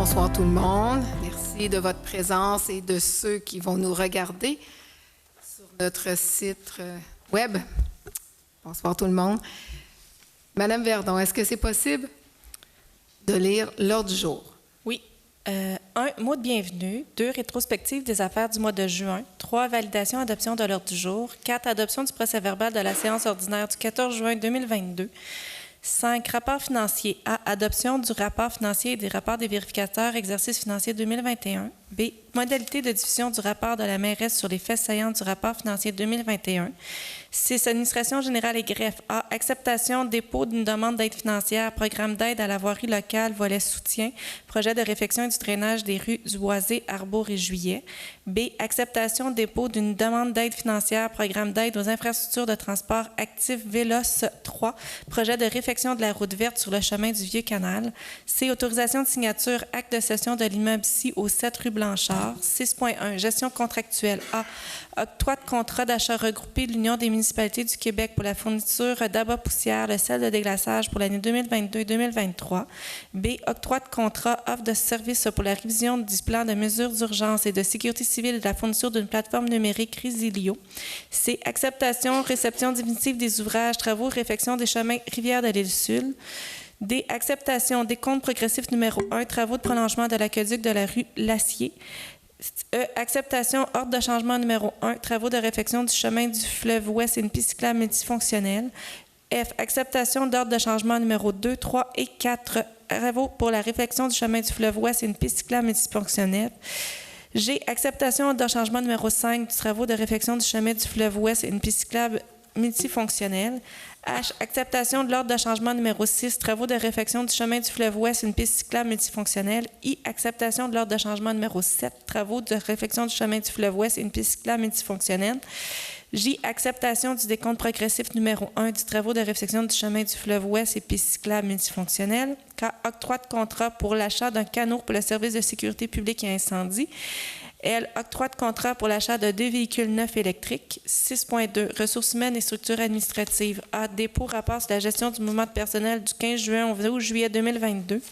Bonsoir tout le monde. Merci de votre présence et de ceux qui vont nous regarder sur notre site web. Bonsoir tout le monde. Madame Verdon, est-ce que c'est possible de lire l'ordre du jour? Oui. 1. Mot de bienvenue. 2. Rétrospective des affaires du mois de juin. 3. Validation, adoption de l'ordre du jour. 4. Adoption du procès-verbal de la séance ordinaire du 14 juin 2022. 5. Rapport financier. A. Adoption du rapport financier et des rapports des vérificateurs exercice financier 2021. B. Modalité de diffusion du rapport de la mairesse sur les faits saillants du rapport financier 2021. 6. Administration générale et greffe. A. Acceptation, dépôt d'une demande d'aide financière, programme d'aide à la voirie locale, volet soutien, projet de réfection et du drainage des rues du Boisé, Arbour et Juillet. B. Acceptation, dépôt d'une demande d'aide financière, programme d'aide aux infrastructures de transport actif Vélos 3, projet de réfection de la route verte sur le chemin du Vieux-Canal. C. Autorisation de signature, acte de cession de l'immeuble ci au 7 rue Blanchard. 6.1. Gestion contractuelle. A. Octroi de contrat d'achat regroupé de l'Union des municipalités du Québec pour la fourniture d'abat poussière, le sel de déglaçage pour l'année 2022 et 2023. B. Octroi de contrat, offre de service pour la révision du plan de mesures d'urgence et de sécurité civile et de la fourniture d'une plateforme numérique Résilio. C. Acceptation, réception définitive des ouvrages, travaux, réfection des chemins Rivière de l'Île-Sud. D. Acceptation, décompte progressif numéro 1, travaux de prolongement de l'aqueduc de la rue Lassier. E. Acceptation, ordre de changement numéro 1, travaux de réfection du chemin du fleuve Ouest et une piste cyclable multifonctionnelle. F. Acceptation d'ordre de changement numéro 2, 3 et 4, travaux pour la réfection du chemin du fleuve Ouest et une piste cyclable multifonctionnelle. G. Acceptation de changement numéro 5 du travaux de réfection du chemin du fleuve Ouest et une piste cyclable multifonctionnelle. H. Acceptation de l'ordre de changement numéro 6, travaux de réfection du chemin du fleuve Ouest et une piste cyclable multifonctionnelle. I. Acceptation de l'ordre de changement numéro 7, travaux de réfection du chemin du fleuve Ouest et une piste cyclable multifonctionnelle. J. Acceptation du décompte progressif numéro 1 du travaux de réfection du chemin du fleuve Ouest et piste cyclable multifonctionnelle. K. Octroi de contrat pour l'achat d'un canot pour le service de sécurité publique et incendie. L. Octroi de contrat pour l'achat de 2 véhicules neufs électriques. 6.2. Ressources humaines et structures administratives. A. Dépôt rapport sur la gestion du mouvement de personnel du 15 juin au 12 juillet 2022.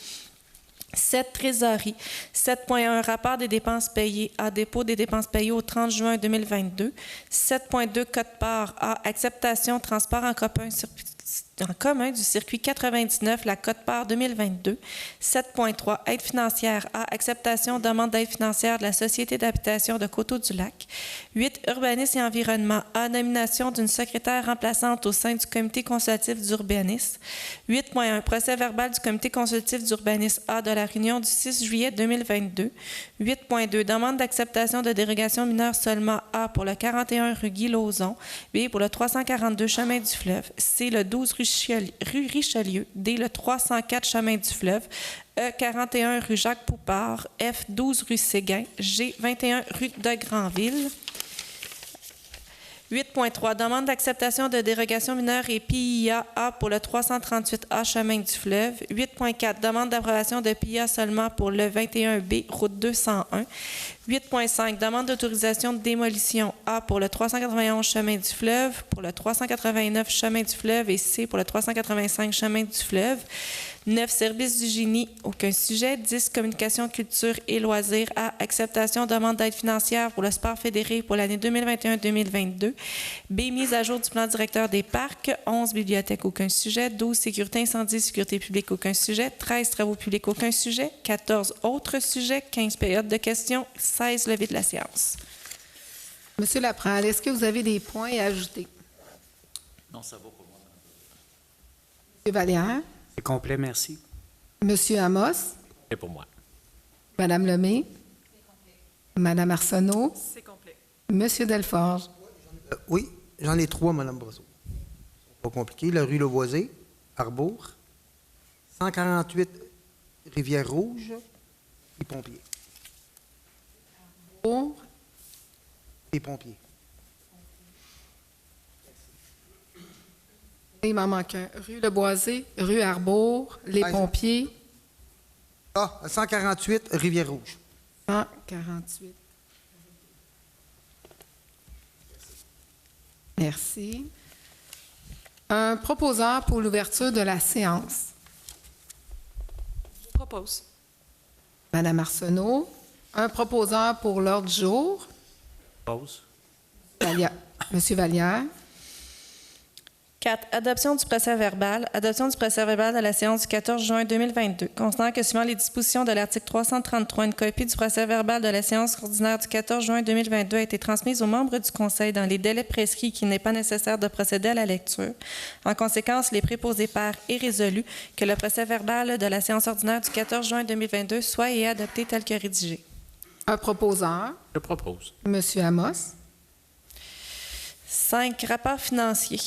7. Trésorerie. 7.1. Rapport des dépenses payées. A. Dépôt des dépenses payées au 30 juin 2022. 7.2. Quote-part. A. Acceptation, transport en commun du circuit 99, la quote-part 2022. 7.3. Aide financière. A. Acceptation, demande d'aide financière de la Société d'habitation de Coteau-du-Lac. 8. Urbanisme et environnement. A. Nomination d'une secrétaire remplaçante au sein du comité consultatif d'urbanisme. 8.1. Procès-verbal du comité consultatif d'urbanisme A de la réunion du 6 juillet 2022. 8.2. Demande d'acceptation de dérogation mineure seulement A pour le 41 rue Guy-Lauzon. B pour le 342 chemin du fleuve. C. Le 12 rue Richelieu. D. Le 304 chemin du fleuve. E. 41 rue Jacques-Poupard. F. 12 rue Séguin. G. 21 rue de Granville. 8.3. Demande d'acceptation de dérogation mineure et PIA A pour le 338A chemin du fleuve. 8.4. Demande d'approbation de PIA seulement pour le 21B route 201. 8.5. Demande d'autorisation de démolition A pour le 391 chemin du fleuve, pour le 389 chemin du fleuve et C pour le 385 chemin du fleuve. 9. Service du génie, aucun sujet. 10. Communication, culture et loisirs A. Acceptation, demande d'aide financière pour le sport fédéré pour l'année 2021-2022. B. Mise à jour du plan directeur des parcs. 11. Bibliothèque, aucun sujet. 12. Sécurité incendie, sécurité publique, aucun sujet. 13. Travaux publics, aucun sujet. 14. Autres sujets. 15. Période de questions. 16. Levée de la séance. Monsieur Laprade, est-ce que vous avez des points à ajouter? Non, ça va pour moi. Monsieur Vallière? C'est complet, merci. Monsieur Amos? C'est pour moi. Madame Lemay? Madame Arsenault? C'est complet. Monsieur Delforge? Oui, j'en ai 3, Mme Brosseau. Pas compliqué. La rue Levoisé, Arbour, 148 Rivière-Rouge, les pompiers. Pour? Les pompiers. Il m'en manque un. Rue Le Boisé, rue Arbour, les pompiers. Ah, 148 Rivière-Rouge. 148. Merci. Un proposeur pour l'ouverture de la séance. Je propose. Madame Arsenault. Un proposeur pour l'ordre du jour. Pause. Monsieur Vallière. 4. Adoption du procès-verbal. Adoption du procès-verbal de la séance du 14 juin 2022. Considérant que, suivant les dispositions de l'article 333, une copie du procès-verbal de la séance ordinaire du 14 juin 2022 a été transmise aux membres du Conseil dans les délais prescrits et qu'il n'est pas nécessaire de procéder à la lecture. En conséquence, il est préposé par et résolu que le procès-verbal de la séance ordinaire du 14 juin 2022 soit et est adopté tel que rédigé. Un proposeur. Je propose. Monsieur Amos. 5. Rapport financier.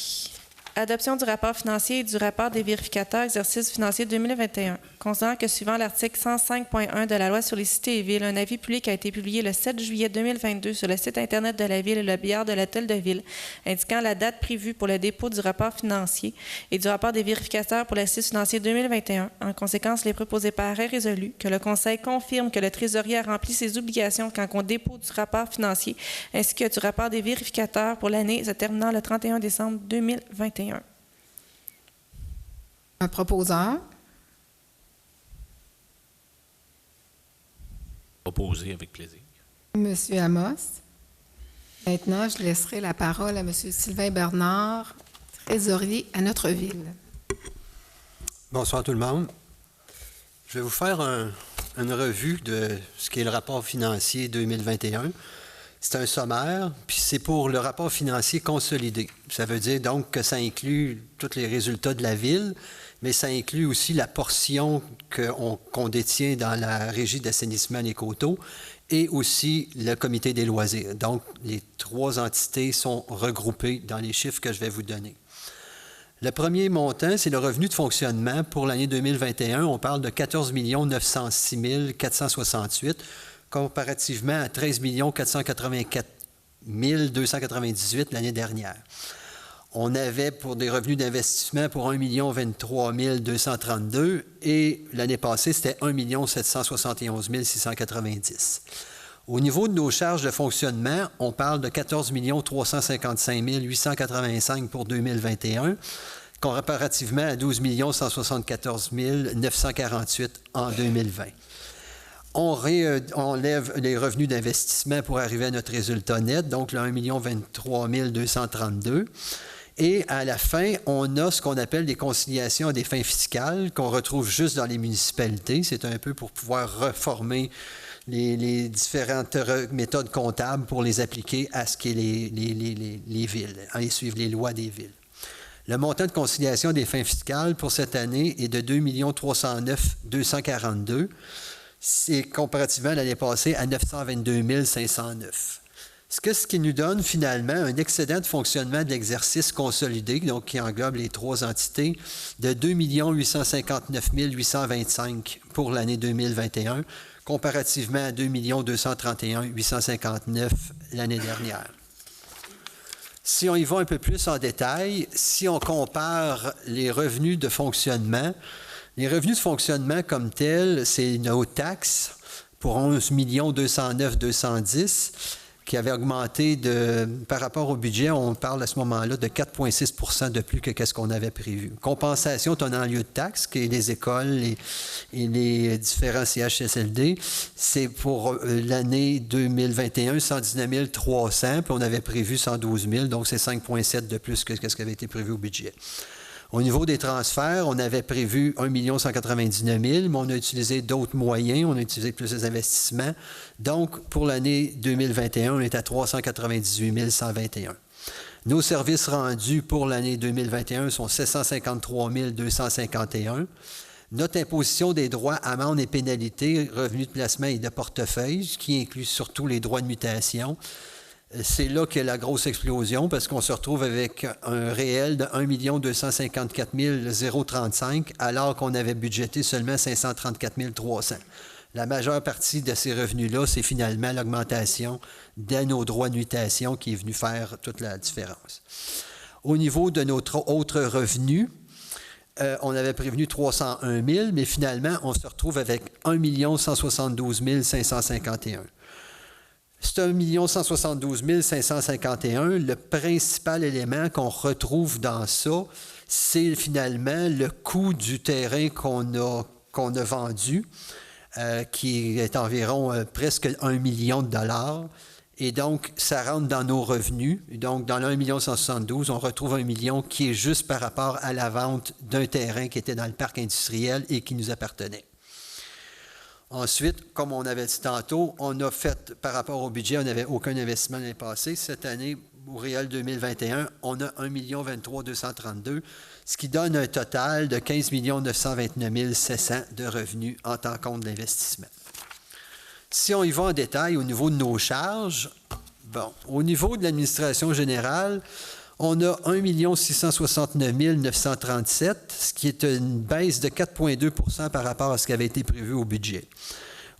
Adoption du rapport financier et du rapport des vérificateurs exercice financier 2021. Considérant que, suivant l'article 105.1 de la Loi sur les cités et villes, un avis public a été publié le 7 juillet 2022 sur le site Internet de la Ville et le billard de l'Hôtel de Ville, indiquant la date prévue pour le dépôt du rapport financier et du rapport des vérificateurs pour l'exercice financier 2021. En conséquence, il est proposé par est résolu que le Conseil confirme que le trésorier a rempli ses obligations quant au dépôt du rapport financier ainsi que du rapport des vérificateurs pour l'année se terminant le 31 décembre 2021. Un proposeur. Proposer avec plaisir. Monsieur Amos. Maintenant, je laisserai la parole à Monsieur Sylvain Bernard, trésorier à notre ville. Bonsoir tout le monde. Je vais vous faire une revue de ce qui est le rapport financier 2021. C'est un sommaire, puis c'est pour le rapport financier consolidé. Ça veut dire donc que ça inclut tous les résultats de la ville, mais ça inclut aussi la portion qu'on détient dans la Régie d'assainissement des coteaux et aussi le comité des loisirs. Donc, les trois entités sont regroupées dans les chiffres que je vais vous donner. Le premier montant, c'est le revenu de fonctionnement. Pour l'année 2021, on parle de 14 906 468 comparativement à 13 484 298 l'année dernière. On avait pour des revenus d'investissement pour 1 023 232 et l'année passée, c'était 1 771 690. Au niveau de nos charges de fonctionnement, on parle de 14 355 885 pour 2021, comparativement à 12 174 948 en 2020. On enlève les revenus d'investissement pour arriver à notre résultat net, donc le 1 023 232. Et à la fin, on a ce qu'on appelle des conciliations à des fins fiscales qu'on retrouve juste dans les municipalités. C'est un peu pour pouvoir reformer les différentes méthodes comptables pour les appliquer à ce qu'est les villes, et suivre les lois des villes. Le montant de conciliation des fins fiscales pour cette année est de 2 309 242. C'est comparativement à l'année passée à 922 509. Ce qui nous donne finalement un excédent de fonctionnement de l'exercice consolidé, donc qui englobe les trois entités, de 2 859 825 pour l'année 2021, comparativement à 2 231 859 l'année dernière. Si on y va un peu plus en détail, si on compare les revenus de fonctionnement, les revenus de fonctionnement comme tels, c'est nos taxes pour 11 209 210 qui avait augmenté par rapport au budget, on parle à ce moment-là de 4,6 de plus que ce qu'on avait prévu. Compensation tenant lieu de taxes, qui est les écoles et les différents CHSLD, c'est pour l'année 2021, 119 300, puis on avait prévu 112 000, donc c'est 5,7 de plus que ce qui avait été prévu au budget. Au niveau des transferts, on avait prévu 1 199 000, mais on a utilisé d'autres moyens, on a utilisé plus des investissements. Donc, pour l'année 2021, on est à 398 121. Nos services rendus pour l'année 2021 sont 753 251. Notre imposition des droits, amendes et pénalités, revenus de placement et de portefeuille, ce qui inclut surtout les droits de mutation, c'est là qu'il y a la grosse explosion parce qu'on se retrouve avec un réel de 1 254 035 alors qu'on avait budgété seulement 534 300. La majeure partie de ces revenus-là, c'est finalement l'augmentation de nos droits de mutation qui est venu faire toute la différence. Au niveau de notre autre revenu, on avait prévenu 301 000, mais finalement, on se retrouve avec 1 172 551. C'est 1 172 551. Le principal élément qu'on retrouve dans ça, c'est finalement le coût du terrain qu'on a vendu. qui est environ presque 1 million de dollars. Et donc, ça rentre dans nos revenus. Et donc, dans le 1 172 000, on retrouve 1 million qui est juste par rapport à la vente d'un terrain qui était dans le parc industriel et qui nous appartenait. Ensuite, comme on avait dit tantôt, on a fait, par rapport au budget, on n'avait aucun investissement l'année passée. Cette année, au réel 2021, on a 1 23 232 000, ce qui donne un total de 15 929 700 de revenus en tant compte d'investissement. Si on y va en détail au niveau de nos charges, bon, au niveau de l'administration générale, on a 1 669 937, ce qui est une baisse de 4,2 % par rapport à ce qui avait été prévu au budget.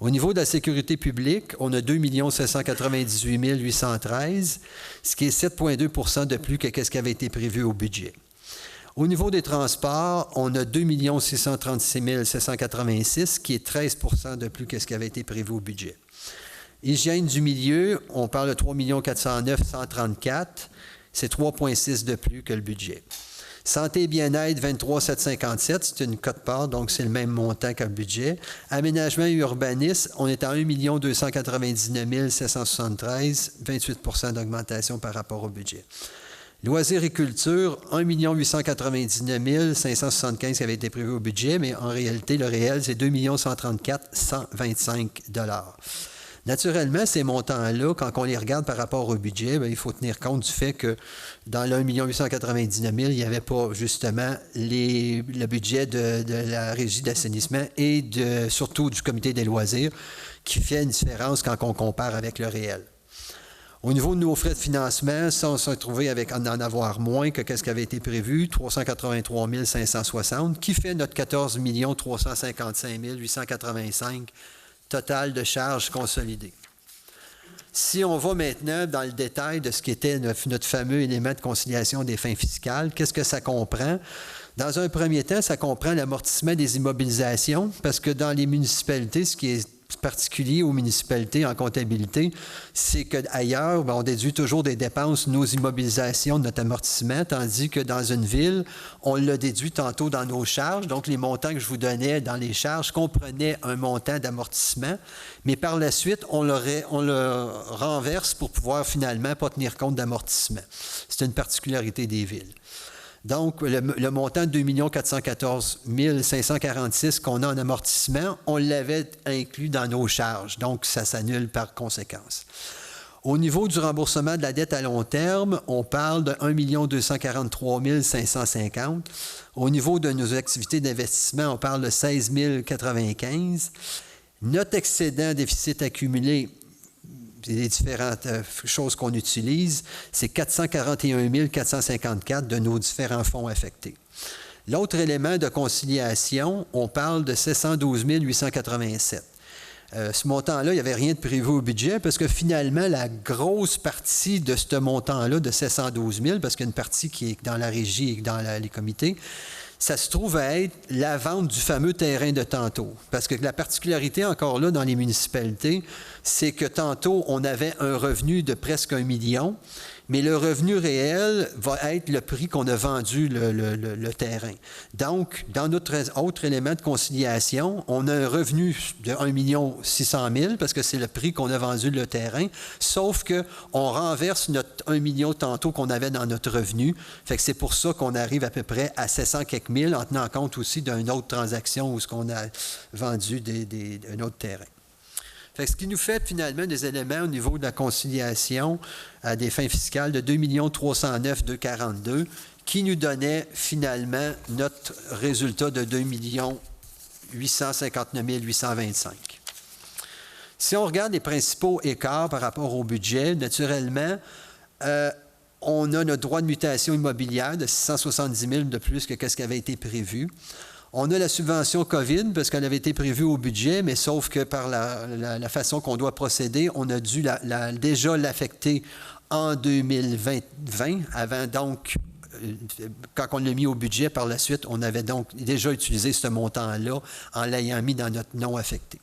Au niveau de la sécurité publique, on a 2 798 813, ce qui est 7,2 % de plus que ce qui avait été prévu au budget. Au niveau des transports, on a 2 636 786, ce qui est 13 % de plus que ce qui avait été prévu au budget. Hygiène du milieu, on parle de 3 409 134, c'est 3,6 de plus que le budget. Santé et bien-être, 23 757, c'est une quote-part, donc c'est le même montant que le budget. Aménagement et urbanisme, on est à 1 299 773, 28 % d'augmentation par rapport au budget. Loisirs et culture, 1 899 575 qui avait été prévu au budget, mais en réalité, le réel, c'est 2 134 125 $. Naturellement, ces montants-là, quand on les regarde par rapport au budget, bien, il faut tenir compte du fait que dans le 1 899 000, il n'y avait pas justement le budget de la régie d'assainissement et surtout du comité des loisirs qui fait une différence quand on compare avec le réel. Au niveau de nos frais de financement, ça, on s'est retrouvé avec en avoir moins que ce qui avait été prévu, 383 560, qui fait notre 14 355 885 total de charges consolidées. Si on va maintenant dans le détail de ce qui était notre fameux élément de conciliation des fins fiscales, qu'est-ce que ça comprend? Dans un premier temps, ça comprend l'amortissement des immobilisations, parce que dans les municipalités, ce qui est particulier aux municipalités en comptabilité, c'est qu'ailleurs, on déduit toujours des dépenses, nos immobilisations, notre amortissement, tandis que dans une ville, on l'a déduit tantôt dans nos charges. Donc, les montants que je vous donnais dans les charges comprenaient un montant d'amortissement, mais par la suite, on le renverse pour pouvoir finalement pas tenir compte d'amortissement. C'est une particularité des villes. Donc, le montant de 2 414 546 qu'on a en amortissement, on l'avait inclus dans nos charges. Donc, ça s'annule par conséquence. Au niveau du remboursement de la dette à long terme, on parle de 1 243 550. Au niveau de nos activités d'investissement, on parle de 16 095. Notre excédent déficit accumulé, les différentes choses qu'on utilise, c'est 441 454 de nos différents fonds affectés. L'autre élément de conciliation, on parle de 712 887. Ce montant-là, il n'y avait rien de prévu au budget parce que finalement, la grosse partie de ce montant-là, de 712 000, parce qu'il y a une partie qui est dans la régie et dans les comités, ça se trouve à être la vente du fameux terrain de tantôt. Parce que la particularité encore là dans les municipalités, c'est que tantôt, on avait un revenu de presque 1 million, mais le revenu réel va être le prix qu'on a vendu le terrain. Donc, dans notre autre élément de conciliation, on a un revenu de 1 600 000 parce que c'est le prix qu'on a vendu le terrain, sauf qu'on renverse notre 1 million tantôt qu'on avait dans notre revenu. Fait que c'est pour ça qu'on arrive à peu près à 700 quelques mille en tenant compte aussi d'une autre transaction où on a vendu un autre terrain. Fait que ce qui nous fait finalement des éléments au niveau de la conciliation à des fins fiscales de 2 309 242 qui nous donnait finalement notre résultat de 2 859 825. Si on regarde les principaux écarts par rapport au budget, naturellement, on a notre droit de mutation immobilière de 670 000 de plus que ce qui avait été prévu. On a la subvention COVID parce qu'elle avait été prévue au budget, mais sauf que par la façon qu'on doit procéder, on a dû déjà l'affecter en 2020, avant donc, quand on l'a mis au budget par la suite, on avait donc déjà utilisé ce montant-là en l'ayant mis dans notre non affecté.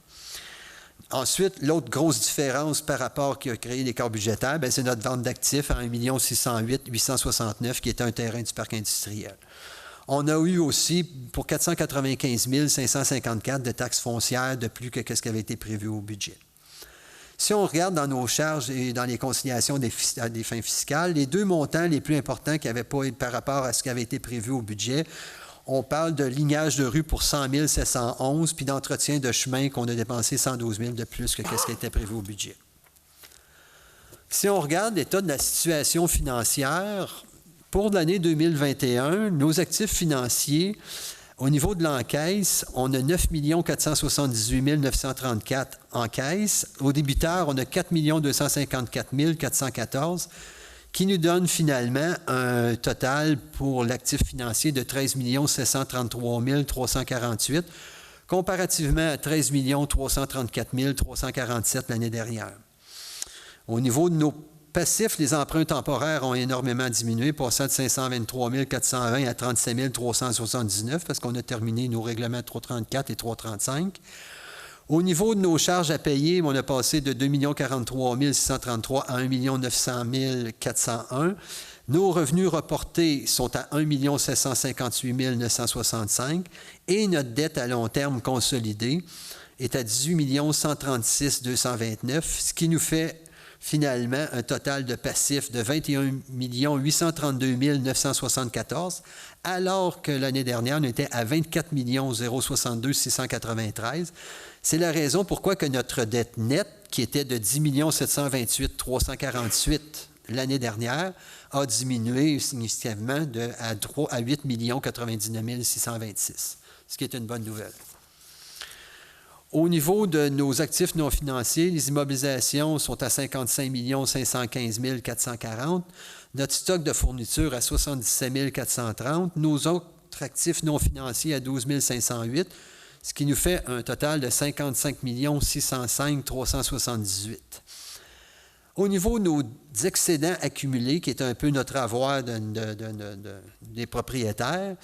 Ensuite, l'autre grosse différence par rapport qui a créé l'écart budgétaire, c'est notre vente d'actifs à 1 608 869 qui est un terrain du parc industriel. On a eu aussi pour 495 554 de taxes foncières de plus que ce qui avait été prévu au budget. Si on regarde dans nos charges et dans les conciliations des fins fiscales, les deux montants les plus importants qui n'avaient pas par rapport à ce qui avait été prévu au budget, on parle de lignage de rue pour 100 711, puis d'entretien de chemin qu'on a dépensé 112 000 de plus que ce qui était prévu au budget. Si on regarde l'état de la situation financière, pour l'année 2021, nos actifs financiers, au niveau de l'encaisse, on a 9 478 934 en caisse. Au débiteur, on a 4 254 414, qui nous donne finalement un total pour l'actif financier de 13 733 348, comparativement à 13 334 347 l'année dernière. Au niveau de nos passifs, les emprunts temporaires ont énormément diminué, passant de 523 420 à 37 379 parce qu'on a terminé nos règlements 334 et 335. Au niveau de nos charges à payer, on a passé de 2 043 633 à 1 900 401. Nos revenus reportés sont à 1 758 965 et notre dette à long terme consolidée est à 18 136 229, ce qui nous fait finalement un total de passifs de 21 832 974, alors que l'année dernière, on était à 24 062 693. C'est la raison pourquoi que notre dette nette, qui était de 10 728 348 l'année dernière, a diminué significativement à 8 99 626, ce qui est une bonne nouvelle. Au niveau de nos actifs non financiers, les immobilisations sont à 55 515 440, notre stock de fourniture à 77 430, nos autres actifs non financiers à 12 508, ce qui nous fait un total de 55 605 378. Au niveau de nos excédents accumulés, qui est un peu notre avoir des propriétaires,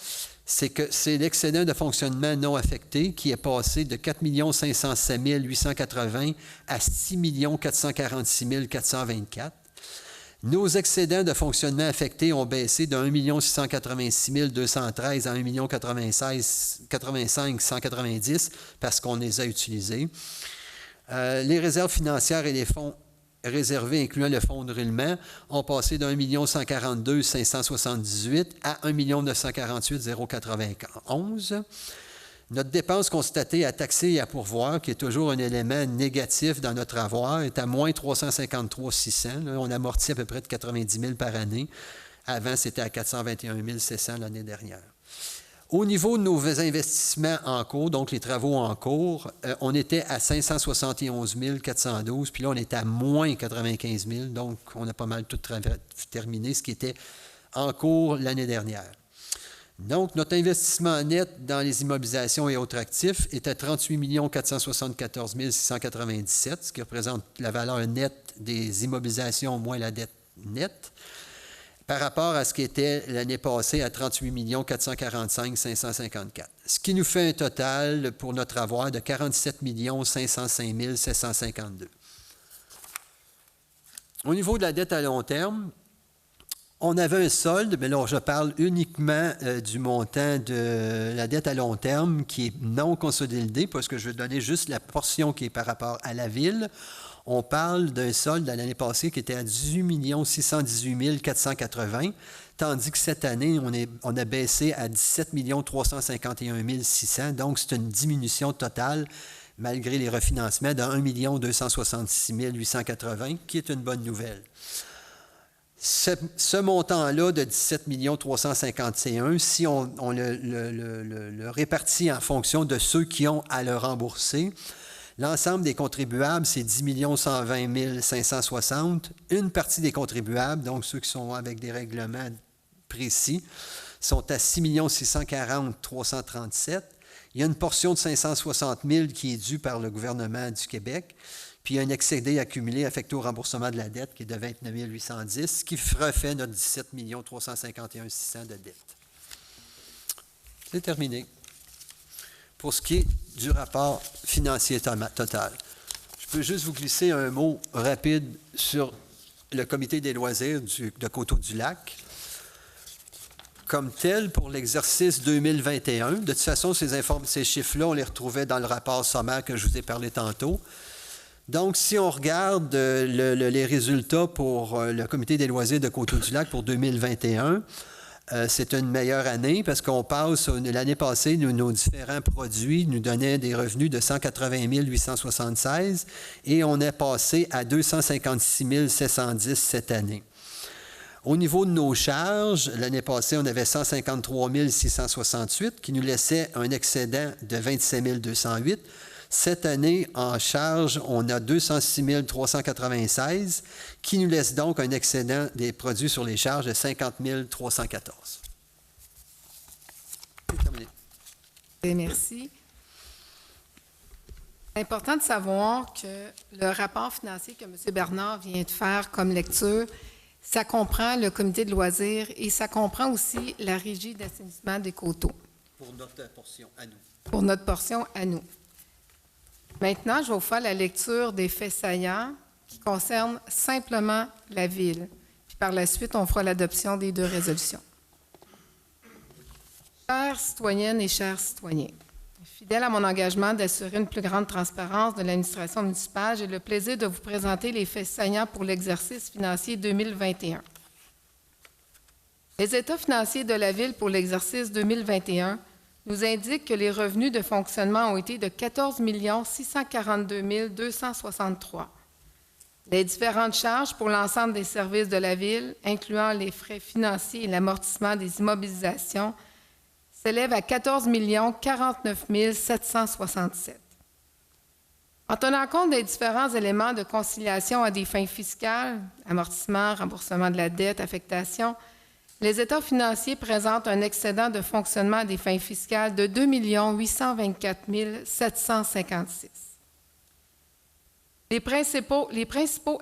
c'est l'excédent de fonctionnement non affecté qui est passé de 4 507 880 à 6 446 424. Nos excédents de fonctionnement affectés ont baissé de 1 686 213 à 1 85 190 parce qu'on les a utilisés. Les réserves financières et les fonds réservés, incluant le fonds de roulement, ont passé d'1 142 578 à 1 948 091. Notre dépense constatée à taxer et à pourvoir, qui est toujours un élément négatif dans notre avoir, est à moins 353 600. Là, on amortit à peu près de 90 000 par année. Avant, c'était à 421 700 l'année dernière. Au niveau de nos investissements en cours, donc les travaux en cours, on était à 571 412, puis là, on est à moins 95 000, donc on a pas mal tout terminé, ce qui était en cours l'année dernière. Donc, notre investissement net dans les immobilisations et autres actifs est à 38 474 697, ce qui représente la valeur nette des immobilisations moins la dette nette, par rapport à ce qui était l'année passée à 38 445 554. Ce qui nous fait un total pour notre avoir de 47 505 752. Au niveau de la dette à long terme, on avait un solde, mais là, je parle uniquement du montant de la dette à long terme qui est non consolidé, parce que je vais donner juste la portion qui est par rapport à la ville. On parle d'un solde de l'année passée qui était à 18 618 480, tandis que cette année, on a baissé à 17 351 600. Donc, c'est une diminution totale, malgré les refinancements, de 1 266 880, qui est une bonne nouvelle. Ce montant-là de 17 351, si on le répartit en fonction de ceux qui ont à le rembourser, l'ensemble des contribuables, c'est 10 120 560. Une partie des contribuables, donc ceux qui sont avec des règlements précis, sont à 6 640 337. Il y a une portion de 560 000 qui est due par le gouvernement du Québec. Puis il y a un excédé accumulé affecté au remboursement de la dette qui est de 29 810, ce qui refait notre 17 351 600 de dette. C'est terminé. Pour ce qui est du rapport financier total, je peux juste vous glisser un mot rapide sur le comité des loisirs de Coteau-du-Lac. comme tel pour l'exercice 2021. De toute façon, ces chiffres-là, on les retrouvait dans le rapport sommaire que je vous ai parlé tantôt. Donc, si on regarde les résultats pour le Comité des loisirs de Coteau-du-Lac pour 2021, c'est une meilleure année parce qu'on passe, l'année passée, nos différents produits nous donnaient des revenus de 180 876 et on est passé à 256 710 cette année. Au niveau de nos charges, l'année passée, on avait 153 668 qui nous laissait un excédent de 27 208. Cette année, en charge, on a 206 396 qui nous laisse donc un excédent des produits sur les charges de 50 314. C'est terminé. Et merci. C'est important de savoir que le rapport financier que M. Bernard vient de faire comme lecture, ça comprend le comité de loisirs et ça comprend aussi la régie d'assainissement des coteaux. Pour notre portion à nous. Pour notre portion à nous. Maintenant, je vais vous faire la lecture des faits saillants qui concernent simplement la Ville. Puis par la suite, on fera l'adoption des 2 résolutions. Chères citoyennes et chers citoyens, fidèle à mon engagement d'assurer une plus grande transparence de l'administration municipale, j'ai le plaisir de vous présenter les faits saillants pour l'exercice financier 2021. Les états financiers de la Ville pour l'exercice 2021 nous indiquent que les revenus de fonctionnement ont été de 14 642 263. Les différentes charges pour l'ensemble des services de la Ville, incluant les frais financiers et l'amortissement des immobilisations, s'élèvent à 14 049 767. En tenant compte des différents éléments de conciliation à des fins fiscales, amortissement, remboursement de la dette, affectation, les états financiers présentent un excédent de fonctionnement à des fins fiscales de 2 824 756. Les principaux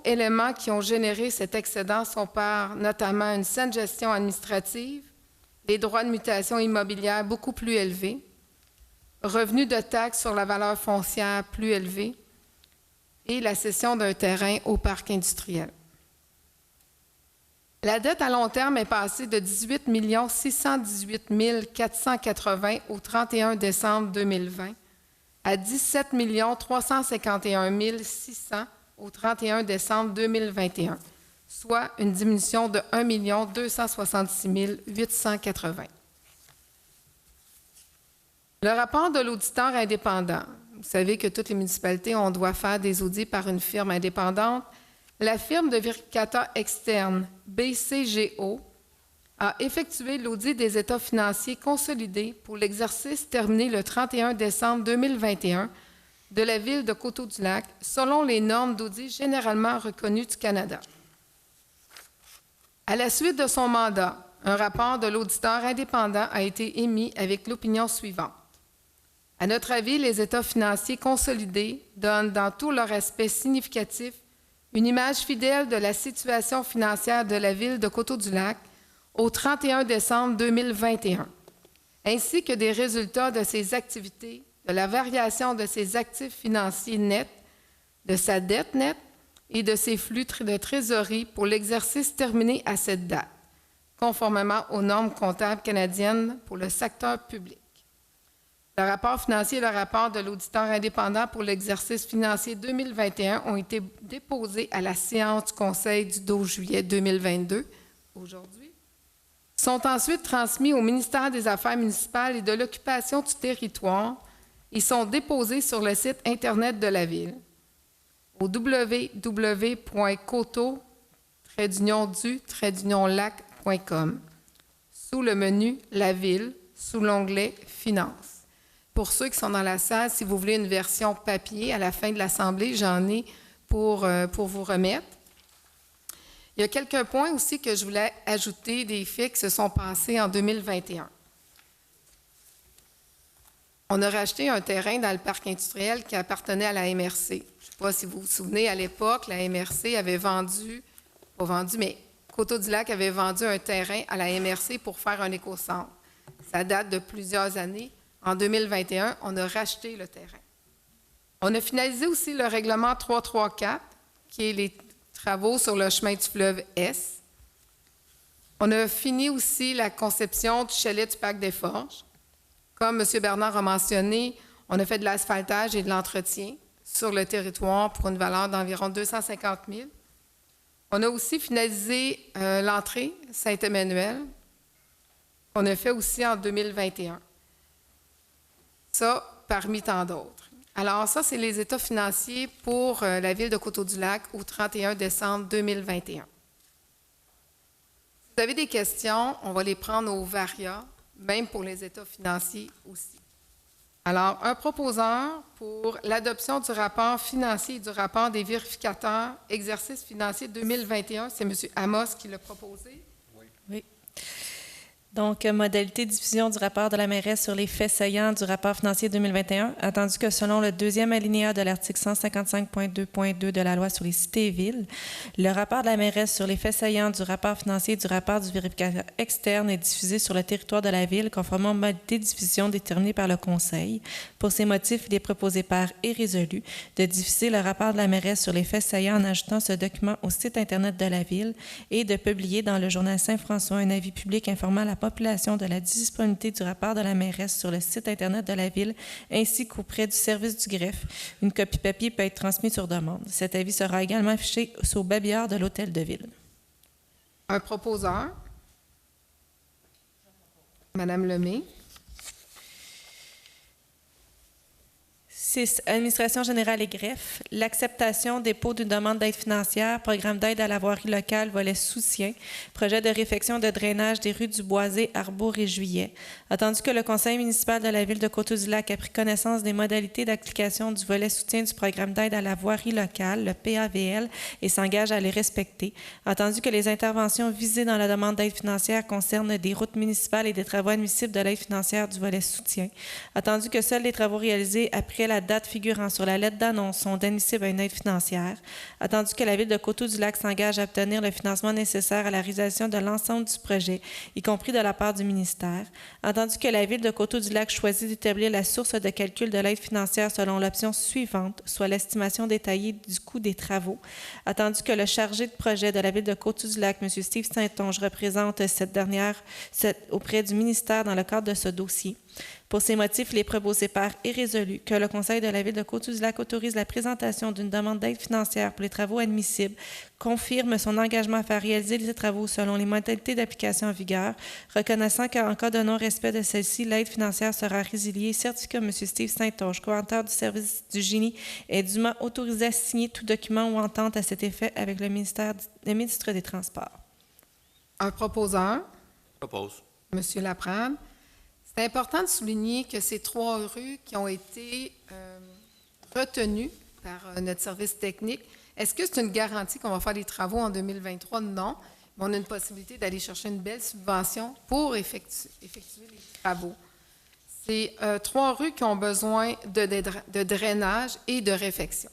éléments qui ont généré cet excédent sont par notamment une saine gestion administrative, les droits de mutation immobilière beaucoup plus élevés, revenus de taxes sur la valeur foncière plus élevés et la cession d'un terrain au parc industriel. La dette à long terme est passée de 18 618 480 au 31 décembre 2020 à 17 351 600 au 31 décembre 2021, soit une diminution de 1 266 880. Le rapport de l'auditeur indépendant. Vous savez que toutes les municipalités, on doit faire des audits par une firme indépendante. La firme de vérificateur externe BCGO a effectué l'audit des états financiers consolidés pour l'exercice terminé le 31 décembre 2021 de la Ville de Coteau-du-Lac selon les normes d'audit généralement reconnues du Canada. À la suite de son mandat, un rapport de l'auditeur indépendant a été émis avec l'opinion suivante. À notre avis, les états financiers consolidés donnent dans tous leurs aspects significatifs une image fidèle de la situation financière de la Ville de Coteau-du-Lac au 31 décembre 2021, ainsi que des résultats de ses activités, de la variation de ses actifs financiers nets, de sa dette nette et de ses flux de trésorerie pour l'exercice terminé à cette date, conformément aux normes comptables canadiennes pour le secteur public. Le rapport financier et le rapport de l'auditeur indépendant pour l'exercice financier 2021 ont été déposés à la séance du Conseil du 12 juillet 2022, aujourd'hui, sont ensuite transmis au ministère des Affaires municipales et de l'occupation du territoire et sont déposés sur le site Internet de la Ville au www.coteau-du-lac.com sous le menu La Ville, sous l'onglet Finances. Pour ceux qui sont dans la salle, si vous voulez une version papier à la fin de l'Assemblée, j'en ai pour vous remettre. Il y a quelques points aussi que je voulais ajouter, des faits qui se sont passés en 2021. On a racheté un terrain dans le parc industriel qui appartenait à la MRC. Je ne sais pas si vous vous souvenez, à l'époque, la MRC avait Coteau-du-Lac avait vendu un terrain à la MRC pour faire un écocentre. Ça date de plusieurs années. En 2021, on a racheté le terrain. On a finalisé aussi le règlement 334, qui est les travaux sur le chemin du fleuve S. On a fini aussi la conception du chalet du Parc des Forges. Comme M. Bernard a mentionné, on a fait de l'asphaltage et de l'entretien sur le territoire pour une valeur d'environ 250 000. On a aussi finalisé l'entrée Saint-Emmanuel, qu'on a fait aussi en 2021. Ça, parmi tant d'autres. Alors ça, c'est les états financiers pour la ville de Coteau-du-Lac au 31 décembre 2021. Si vous avez des questions, on va les prendre au varia, même pour les états financiers aussi. Alors, un proposeur pour l'adoption du rapport financier et du rapport des vérificateurs exercice financier 2021, c'est M. Amos qui l'a proposé. Oui. Donc, modalité de diffusion du rapport de la mairesse sur les faits saillants du rapport financier 2021, attendu que selon le deuxième alinéa de l'article 155.2.2 de la loi sur les cités et villes, le rapport de la mairesse sur les faits saillants du rapport financier et du rapport du vérificateur externe est diffusé sur le territoire de la ville conformément aux modalités de diffusion déterminées par le Conseil. Pour ces motifs, il est proposé par et résolu de diffuser le rapport de la mairesse sur les faits saillants en ajoutant ce document au site Internet de la ville et de publier dans le journal Saint-François un avis public informant la population de la disponibilité du rapport de la mairesse sur le site Internet de la ville ainsi qu'auprès du service du greffe. Une copie papier peut être transmise sur demande. Cet avis sera également affiché au babillard de l'hôtel de ville. Un proposeur. Madame Lemay. 6. Administration générale et greffe. L'acceptation, dépôt d'une demande d'aide financière, programme d'aide à la voirie locale, volet soutien, projet de réfection de drainage des rues du Boisé, Arbour et Juillet. Attendu que le conseil municipal de la ville de Coteau-du-Lac a pris connaissance des modalités d'application du volet soutien du programme d'aide à la voirie locale, le PAVL, et s'engage à les respecter. Attendu que les interventions visées dans la demande d'aide financière concernent des routes municipales et des travaux admissibles de l'aide financière du volet soutien. Attendu que seuls les travaux réalisés après la date figurant sur la lettre d'annonce sont admissibles à une aide financière, attendu que la ville de Coteau-du-Lac s'engage à obtenir le financement nécessaire à la réalisation de l'ensemble du projet, y compris de la part du ministère, attendu que la ville de Coteau-du-Lac choisit d'établir la source de calcul de l'aide financière selon l'option suivante, soit l'estimation détaillée du coût des travaux, attendu que le chargé de projet de la ville de Coteau-du-Lac, M. Steve Saint-Onge, représente cette dernière auprès du ministère dans le cadre de ce dossier. Pour ces motifs, il est proposé par et résolu que le Conseil de la ville de Coteau-du-Lac autorise la présentation d'une demande d'aide financière pour les travaux admissibles, confirme son engagement à faire réaliser les travaux selon les modalités d'application en vigueur, reconnaissant qu'en cas de non-respect de celle-ci, l'aide financière sera résiliée, certifie que M. Steve Saint-Onge, coordonnateur du service du génie, est dûment autorisé à signer tout document ou entente à cet effet avec le ministre des Transports. Un proposeur. Propose. M. Laprade. C'est important de souligner que ces 3 rues qui ont été retenues par notre service technique, est-ce que c'est une garantie qu'on va faire les travaux en 2023? Non. Mais on a une possibilité d'aller chercher une belle subvention pour effectuer les travaux. C'est 3 rues qui ont besoin de drainage et de réfection.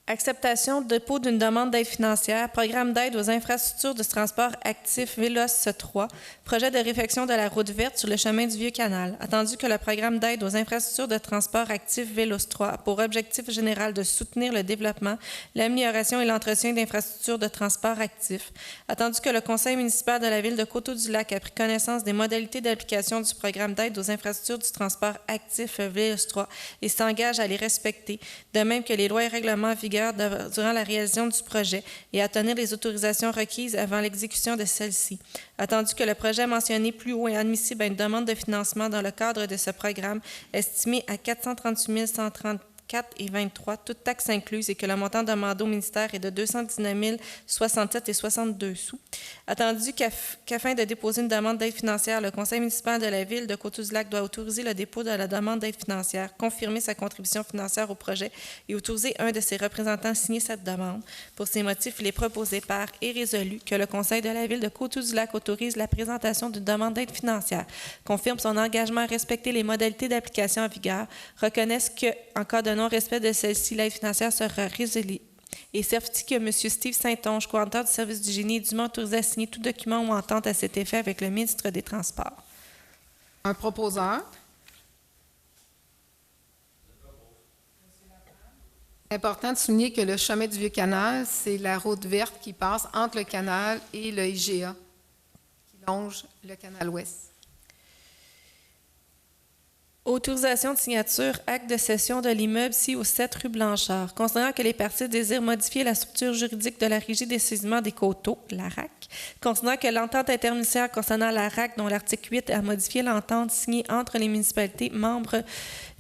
Acceptation, dépôt d'une demande d'aide financière, programme d'aide aux infrastructures de transport actif VELOS 3, projet de réfection de la route verte sur le chemin du Vieux-Canal. Attendu que le programme d'aide aux infrastructures de transport actif VELOS 3 a pour objectif général de soutenir le développement, l'amélioration et l'entretien d'infrastructures de transport actif. Attendu que le conseil municipal de la ville de Coteau-du-Lac a pris connaissance des modalités d'application du programme d'aide aux infrastructures du transport actif VELOS 3 et s'engage à les respecter, de même que les lois et règlements en vigueur durant la réalisation du projet et à tenir les autorisations requises avant l'exécution de celle-ci. Attendu que le projet mentionné plus haut est admissible à une demande de financement dans le cadre de ce programme estimé à 438 134,23, toutes taxes incluses, et que le montant demandé au ministère est de 219 067,62 sous. Attendu qu'afin de déposer une demande d'aide financière, le conseil municipal de la ville de Coteau-du-Lac doit autoriser le dépôt de la demande d'aide financière, confirmer sa contribution financière au projet et autoriser un de ses représentants à signer cette demande. Pour ces motifs, il est proposé par et résolu que le conseil de la ville de Coteau-du-Lac autorise la présentation d'une demande d'aide financière, confirme son engagement à respecter les modalités d'application en vigueur, reconnaisse que, en cas de non-respect de celle-ci, l'aide financière sera résiliée et certifie que M. Steve Saint-Onge, coordonnateur du service du génie, est dûment autorisé à signer tout document ou entente à cet effet avec le ministre des Transports. Un proposeur. C'est important de souligner que le chemin du Vieux-Canal, c'est la route verte qui passe entre le canal et le IGA, qui longe le canal ouest. Autorisation de signature, acte de cession de l'immeuble ci au 7 rue Blanchard. Considérant que les parties désirent modifier la structure juridique de la Régie des saisissements des coteaux, la RAC, considérant que l'entente interministérielle concernant la RAC, dont l'article 8 a modifié l'entente signée entre les municipalités membres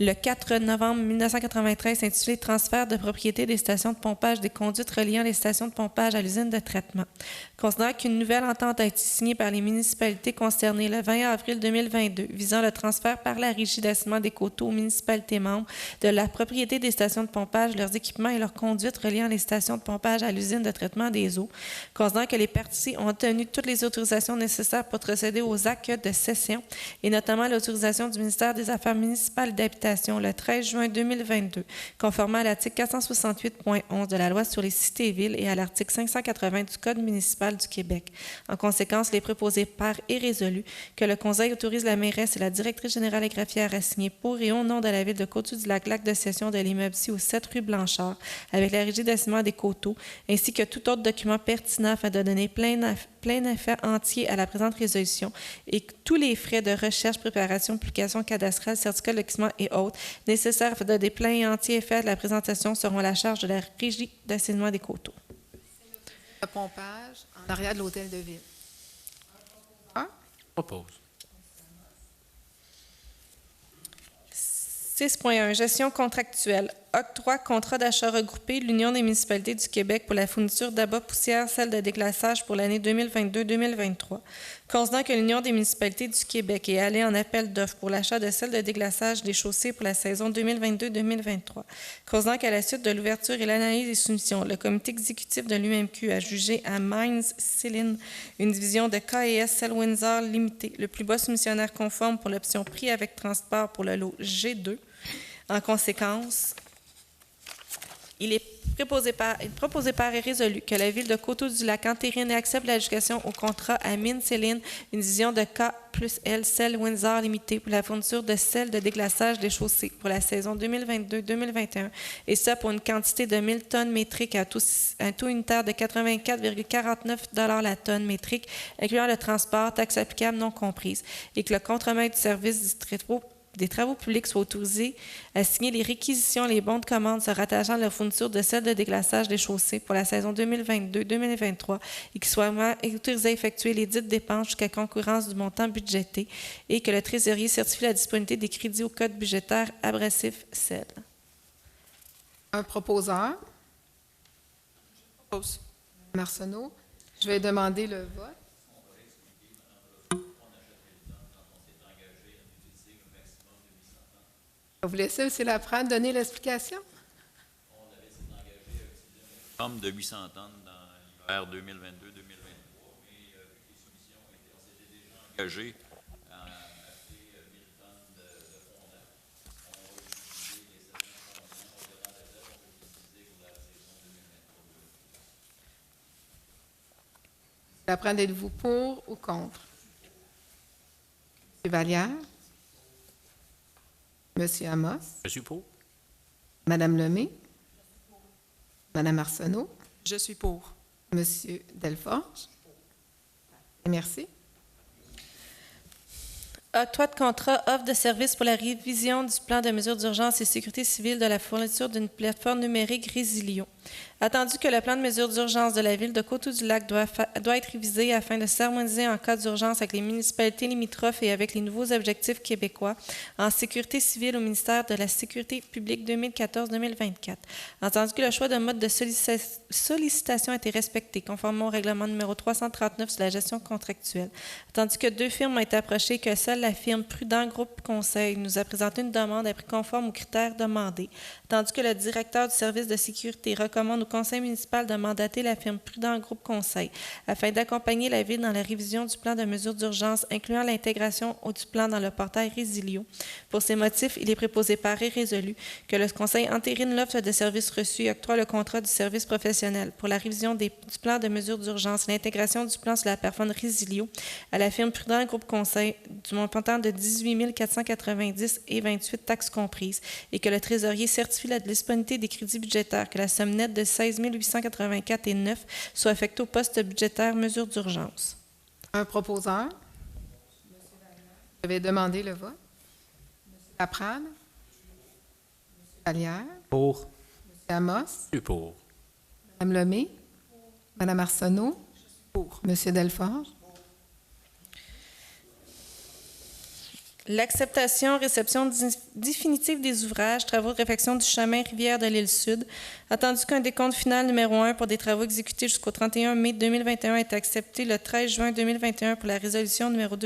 le 4 novembre 1993 intitulée « Transfert de propriété des stations de pompage des conduites reliant les stations de pompage à l'usine de traitement ». Considérant qu'une nouvelle entente a été signée par les municipalités concernées le 20 avril 2022 visant le transfert par la Régie d'assainissement des coteaux aux municipalités membres de la propriété des stations de pompage, leurs équipements et leurs conduites reliant les stations de pompage à l'usine de traitement des eaux. Considérant que les parties ont obtenu toutes les autorisations nécessaires pour procéder aux actes de cession et notamment l'autorisation du ministère des Affaires municipales et d'Habitation le 13 juin 2022, conformément à l'article 468.11 de la Loi sur les cités-villes et à l'article 580 du Code municipal du Québec. En conséquence, il est proposé par et résolu que le Conseil autorise la mairesse et la directrice générale et greffière à signer pour et au nom de la Ville de Coteau-du-Lac l'acte de cession de l'immeuble ci au 7 rue Blanchard avec la Régie d'assainissement des coteaux, ainsi que tout autre document pertinent afin de donner plein effet entier à la présente résolution et que tous les frais de recherche, préparation, publication cadastrale, certificat de lotissement et autres nécessaires afin de donner plein entier effet à la présentation seront à la charge de la Régie d'assainissement des coteaux. Le pompage en arrière de l'hôtel de ville. Propose. 6.1. Gestion contractuelle. Octroi contrat d'achat regroupé l'Union des municipalités du Québec pour la fourniture d'abat poussière, celle de déglaçage pour l'année 2022-2023. Considérant que l'Union des municipalités du Québec est allée en appel d'offres pour l'achat de celle de déglaçage des chaussées pour la saison 2022-2023. Considérant qu'à la suite de l'ouverture et l'analyse des soumissions, le comité exécutif de l'UMQ a jugé à Mines-Céline, une division de KS Cell-Windsor Limité, le plus bas soumissionnaire conforme pour l'option prix avec transport pour le lot G2. En conséquence, il est proposé par et résolu que la Ville de Coteau-du-Lac entérine et accepte l'adjudication au contrat à Mines-Céline, une division de K+L Cell-Windsor Limité pour la fourniture de sel de déglaçage des chaussées pour la saison 2022-2021, et ça pour une quantité de 1000 tonnes métriques à un taux unitaire de 84,49 $ la tonne métrique, incluant le transport, taxes applicables non comprises, et que le contremaître du service des travaux publics soit autorisé à signer les réquisitions, les bons de commande se rattachant à la fourniture de celle de déglaçage des chaussées pour la saison 2022-2023 et qu'il soit autorisé à effectuer les dites dépenses jusqu'à concurrence du montant budgété et que le trésorier certifie la disponibilité des crédits au code budgétaire abrasif CEL. Un proposeur. Propose. Marceneau. Je vais demander le vote. Je vais vous laisser, M. Laprade, donner l'explication. On avait s'est engagé à utiliser un maximum de 800 tonnes dans l'hiver 2022-2023, mais vu que les soumissions on s'était déjà engagé à acheter 1000 tonnes de fondant. On va utiliser les stations de fondant au-delà de ça, on peut l'utiliser pour la saison 2023. Laprade, êtes-vous pour ou contre? M. Vallière? Monsieur Amos? Je suis pour. Madame Lemay? Madame Arsenault? Je suis pour. Monsieur Delforge? Merci. Octroi de contrat, offre de service pour la révision du plan de mesures d'urgence et sécurité civile de la fourniture d'une plateforme numérique Résilio. Attendu que le plan de mesures d'urgence de la Ville de Coteau-du-Lac doit être révisé afin de s'harmoniser en cas d'urgence avec les municipalités limitrophes et avec les nouveaux objectifs québécois en sécurité civile au ministère de la Sécurité publique 2014-2024. Attendu que le choix de mode de sollicitation a été respecté, conformément au règlement numéro 339 sur la gestion contractuelle. Attendu que 2 firmes ont été approchées et que seule la firme Prudent Groupe Conseil nous a présenté une demande à prix conforme aux critères demandés. Attendu que le directeur du service de sécurité reconnaît recommande au conseil municipal de mandater la firme Prudent Groupe Conseil afin d'accompagner la Ville dans la révision du plan de mesures d'urgence, incluant l'intégration du plan dans le portail Résilio. Pour ces motifs, il est proposé par et résolu que le conseil entérine l'offre de services reçus et octroie le contrat du service professionnel pour la révision du plan de mesures d'urgence et l'intégration du plan sur la plateforme Résilio à la firme Prudent Groupe Conseil du montant de 18 490 et 28 taxes comprises et que le trésorier certifie la disponibilité des crédits budgétaires, que la somme nette de 16 884 et 9 soit affectée au poste budgétaire mesures d'urgence. Un proposeur. Je vais demander le vote. M. Laprade. M. Vallière. Pour. M. Amos. Je suis pour. Mme Lemay. Mme Arsenault. Pour. M. Delforge. L'acceptation, réception définitive des ouvrages, travaux de réfection du chemin Rivière de l'Île Sud, attendu qu'un décompte final numéro 1 pour des travaux exécutés jusqu'au 31 mai 2021 est accepté le 13 juin 2021 pour la résolution numéro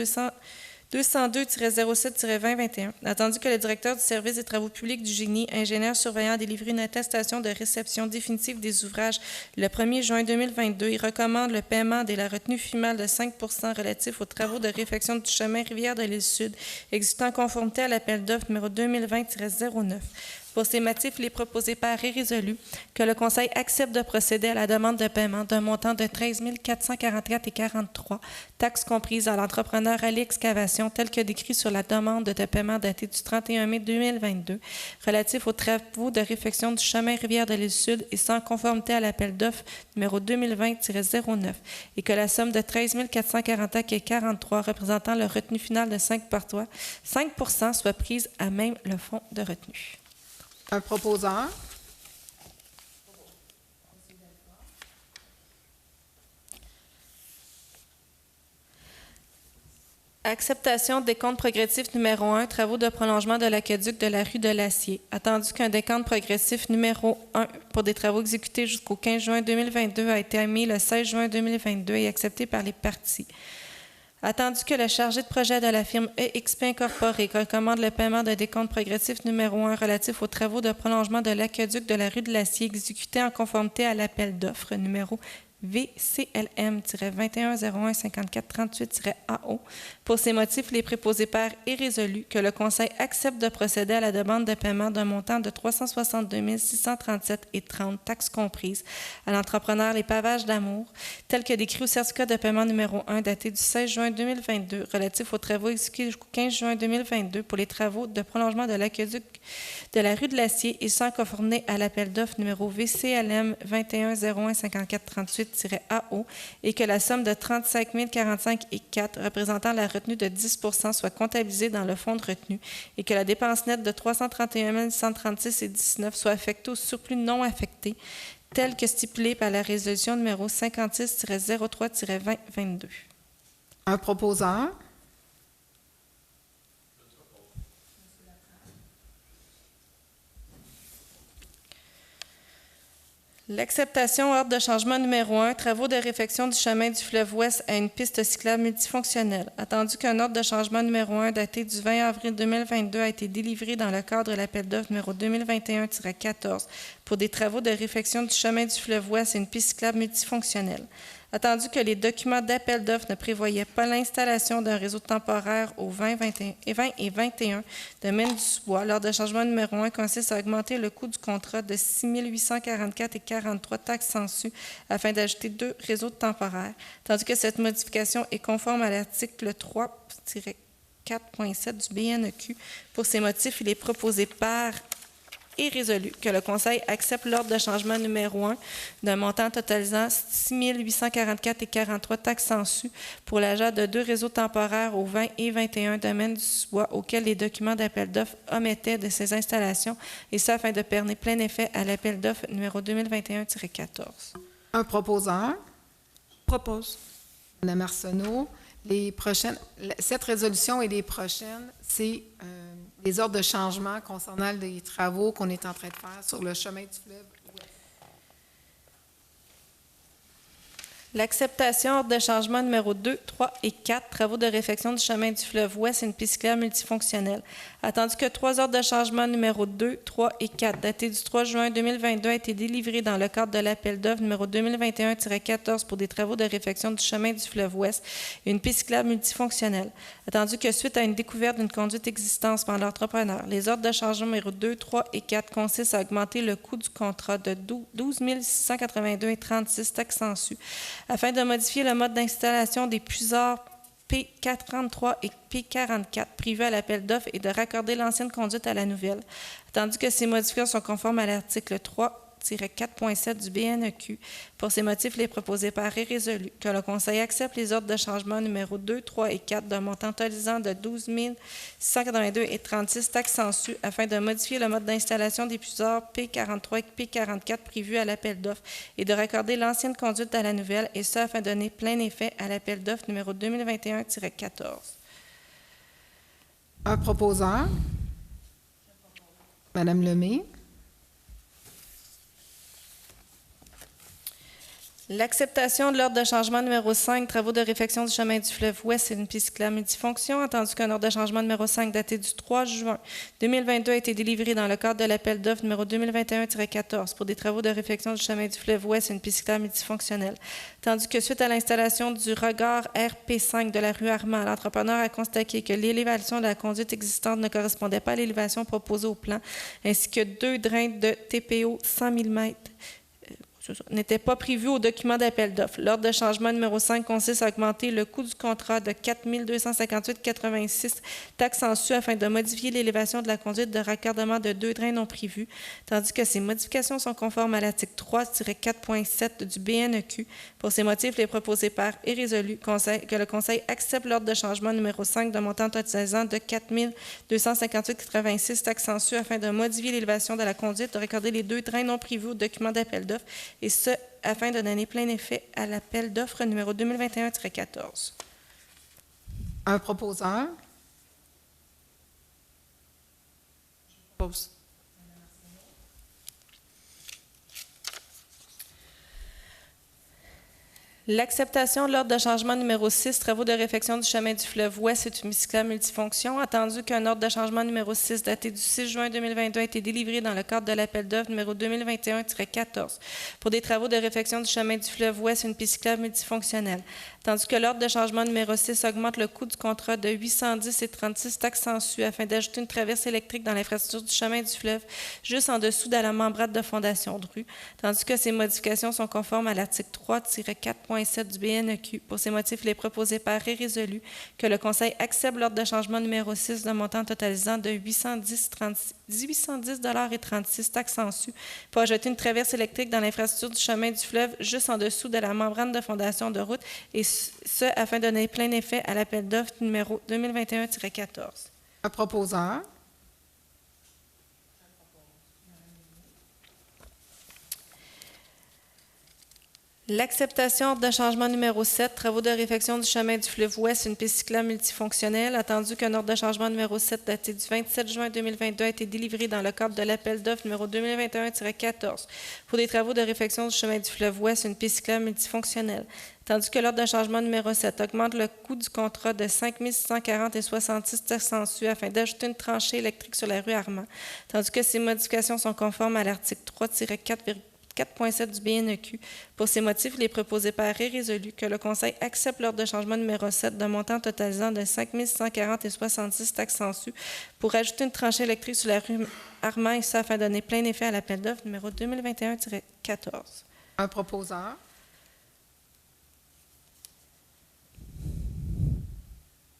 202-07-2021. Attendu que le directeur du service des travaux publics du génie, ingénieur surveillant, a délivré une attestation de réception définitive des ouvrages le 1er juin 2022, il recommande le paiement de la retenue finale de 5 % relatif aux travaux de réfection du chemin Rivière de l'Île Sud, exécuté en conformité à l'appel d'offres numéro 2020-09. Pour ces motifs, il est proposé par et résolu que le Conseil accepte de procéder à la demande de paiement d'un montant de 13 444 et 43, taxes comprises à l'entrepreneur Ali Excavation, tel que décrit sur la demande de paiement datée du 31 mai 2022, relatif aux travaux de réfection du chemin Rivière de l'Île Sud et sans conformité à l'appel d'offres numéro 2020-09, et que la somme de 13 444 et 43 représentant le retenu final de 5 % soit prise à même le fonds de retenue. Un proposeur. Acceptation des comptes progressifs numéro 1, travaux de prolongement de l'aqueduc de la rue de l'Acier. Attendu qu'un décompte progressif numéro 1 pour des travaux exécutés jusqu'au 15 juin 2022 a été émis le 16 juin 2022 et accepté par les parties. Attendu que le chargé de projet de la firme EXP Incorporée recommande le paiement de décompte progressif numéro 1 relatif aux travaux de prolongement de l'aqueduc de la rue de l'Acier exécuté en conformité à l'appel d'offres numéro VCLM-2101-5438-AO. Pour ces motifs, il est préposé par et résolu que le Conseil accepte de procéder à la demande de paiement d'un montant de 362 637 et 30 taxes comprises à l'entrepreneur Les Pavages d'Amour, tel que décrit au certificat de paiement numéro 1 daté du 16 juin 2022 relatif aux travaux exécutés jusqu'au 15 juin 2022 pour les travaux de prolongement de l'aqueduc de la rue de l'Acier et sans conformité à l'appel d'offres numéro VCLM 2101-5438-AO et que la somme de 35 045 et 4 représentant la retenue de 10 % soit comptabilisée dans le fonds de retenue et que la dépense nette de 331 136 et 19 soit affectée au surplus non affecté, tel que stipulé par la résolution numéro 56-03-2022. Un proposeur. L'acceptation ordre de changement numéro 1, travaux de réfection du chemin du fleuve Ouest à une piste cyclable multifonctionnelle. Attendu qu'un ordre de changement numéro 1 daté du 20 avril 2022 a été délivré dans le cadre de l'appel d'offres numéro 2021-14 pour des travaux de réfection du chemin du fleuve Ouest à une piste cyclable multifonctionnelle. Attendu que les documents d'appel d'offres ne prévoyaient pas l'installation d'un réseau temporaire au 20 et 21 de Mène-du-Bois, l'ordre de changement numéro 1 consiste à augmenter le coût du contrat de 6 844 et 43 taxes sensu afin d'ajouter 2 réseaux temporaires, tandis que cette modification est conforme à l'article 3-4.7 du BNEQ. Pour ces motifs, il est proposé par et résolu que le Conseil accepte l'ordre de changement numéro 1 d'un montant totalisant 6 844 et 43 taxes sensu pour l'achat de 2 réseaux temporaires au 20 et 21 domaines du bois auxquels les documents d'appel d'offres omettaient de ces installations, et ce afin de permettre plein effet à l'appel d'offres numéro 2021-14. Un proposeur. Propose. Mme Arsenault. Cette résolution et les prochaines, c'est les ordres de changement concernant les travaux qu'on est en train de faire sur le chemin du fleuve Ouest. L'acceptation, ordre de changement numéro 2, 3 et 4, travaux de réfection du chemin du fleuve Ouest et une piste cyclable multifonctionnelle. Attendu que 3 ordres de changement numéro 2, 3 et 4, datés du 3 juin 2022, a été délivrés dans le cadre de l'appel d'offres numéro 2021-14 pour des travaux de réfection du chemin du fleuve Ouest et une piste cyclable multifonctionnelle. Attendu que suite à une découverte d'une conduite existante par l'entrepreneur, les ordres de changement numéro 2, 3 et 4 consistent à augmenter le coût du contrat de 12 682,36 taxes en su, afin de modifier le mode d'installation des puiseurs P43 et P44 prévus à l'appel d'offres et de raccorder l'ancienne conduite à la nouvelle. Attendu que ces modifications sont conformes à l'article 3-4.7 du BNEQ. Pour ces motifs, il est proposé par et résolu que le Conseil accepte les ordres de changement numéro 2, 3 et 4 d'un montant totalisant de 12 682,36 taxes en su afin de modifier le mode d'installation des puiseurs P43 et P44 prévus à l'appel d'offres et de raccorder l'ancienne conduite à la nouvelle, et ce afin de donner plein effet à l'appel d'offres numéro 2021-14. Un proposeur. Madame Lemay. L'acceptation de l'ordre de changement numéro 5, travaux de réfection du chemin du fleuve Ouest et une piste cyclable multifonction, attendu qu'un ordre de changement numéro 5 daté du 3 juin 2022 a été délivré dans le cadre de l'appel d'offres numéro 2021-14 pour des travaux de réfection du chemin du fleuve Ouest et une piste cyclable multifonctionnelle. Tandis que suite à l'installation du regard RP5 de la rue Armand, l'entrepreneur a constaté que l'élévation de la conduite existante ne correspondait pas à l'élévation proposée au plan, ainsi que 2 drains de TPO 100 mm n'était pas prévu au document d'appel d'offres. L'ordre de changement numéro 5 consiste à augmenter le coût du contrat de 4 258,86 taxes en su afin de modifier l'élévation de la conduite de raccordement de 2 drains non prévus, tandis que ces modifications sont conformes à l'article 3-4.7 du BNEQ. Pour ces motifs, il est proposé par et résolu que le Conseil accepte l'ordre de changement numéro 5 d'un montant totalisant de 4 258,86 taxes en su afin de modifier l'élévation de la conduite, de raccorder les 2 drains non prévus au document d'appel d'offres, et ce, afin de donner plein effet à l'appel d'offres numéro 2021-14. Un proposeur. Je propose. L'acceptation de l'ordre de changement numéro 6, travaux de réfection du chemin du fleuve Ouest est une cyclable multifonction, attendu qu'un ordre de changement numéro 6 daté du 6 juin 2022 a été délivré dans le cadre de l'appel d'offres numéro 2021-14 pour des travaux de réfection du chemin du fleuve Ouest et une piste cyclable multifonctionnelle, tandis que l'ordre de changement numéro 6 augmente le coût du contrat de 810,36 taxes en su afin d'ajouter une traverse électrique dans l'infrastructure du chemin du fleuve juste en dessous de la membrane de fondation de rue, tandis que ces modifications sont conformes à l'article 3-4.7 du BNEQ. Pour ces motifs, il est proposé par et résolu que le Conseil accepte l'ordre de changement numéro 6 d'un montant totalisant de 810,36 taxes en su pour ajouter une traverse électrique dans l'infrastructure du chemin du fleuve juste en dessous de la membrane de fondation de route, et ce afin de donner plein effet à l'appel d'offres numéro 2021-14. Un proposeur. L'acceptation de changement numéro 7, travaux de réfection du chemin du fleuve Ouest, une piste cyclable multifonctionnelle, attendu qu'un ordre de changement numéro 7 daté du 27 juin 2022 a été délivré dans le cadre de l'appel d'offres numéro 2021-14 pour des travaux de réfection du chemin du fleuve Ouest, une piste cyclable multifonctionnelle, tandis que l'ordre de changement numéro 7 augmente le coût du contrat de 5 640,66 taxes en su afin d'ajouter une tranchée électrique sur la rue Armand, tandis que ces modifications sont conformes à l'article 3-4.7 du BNEQ. Pour ces motifs, il est proposé par et résolu que le Conseil accepte l'ordre de changement numéro 7 d'un montant totalisant de 5 140,66 taxes en su pour ajouter une tranchée électrique sur la rue Armand, et ça afin de donner plein effet à l'appel d'offres numéro 2021-14. Un proposeur.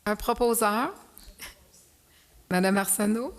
Un proposeur. Madame Arsenault.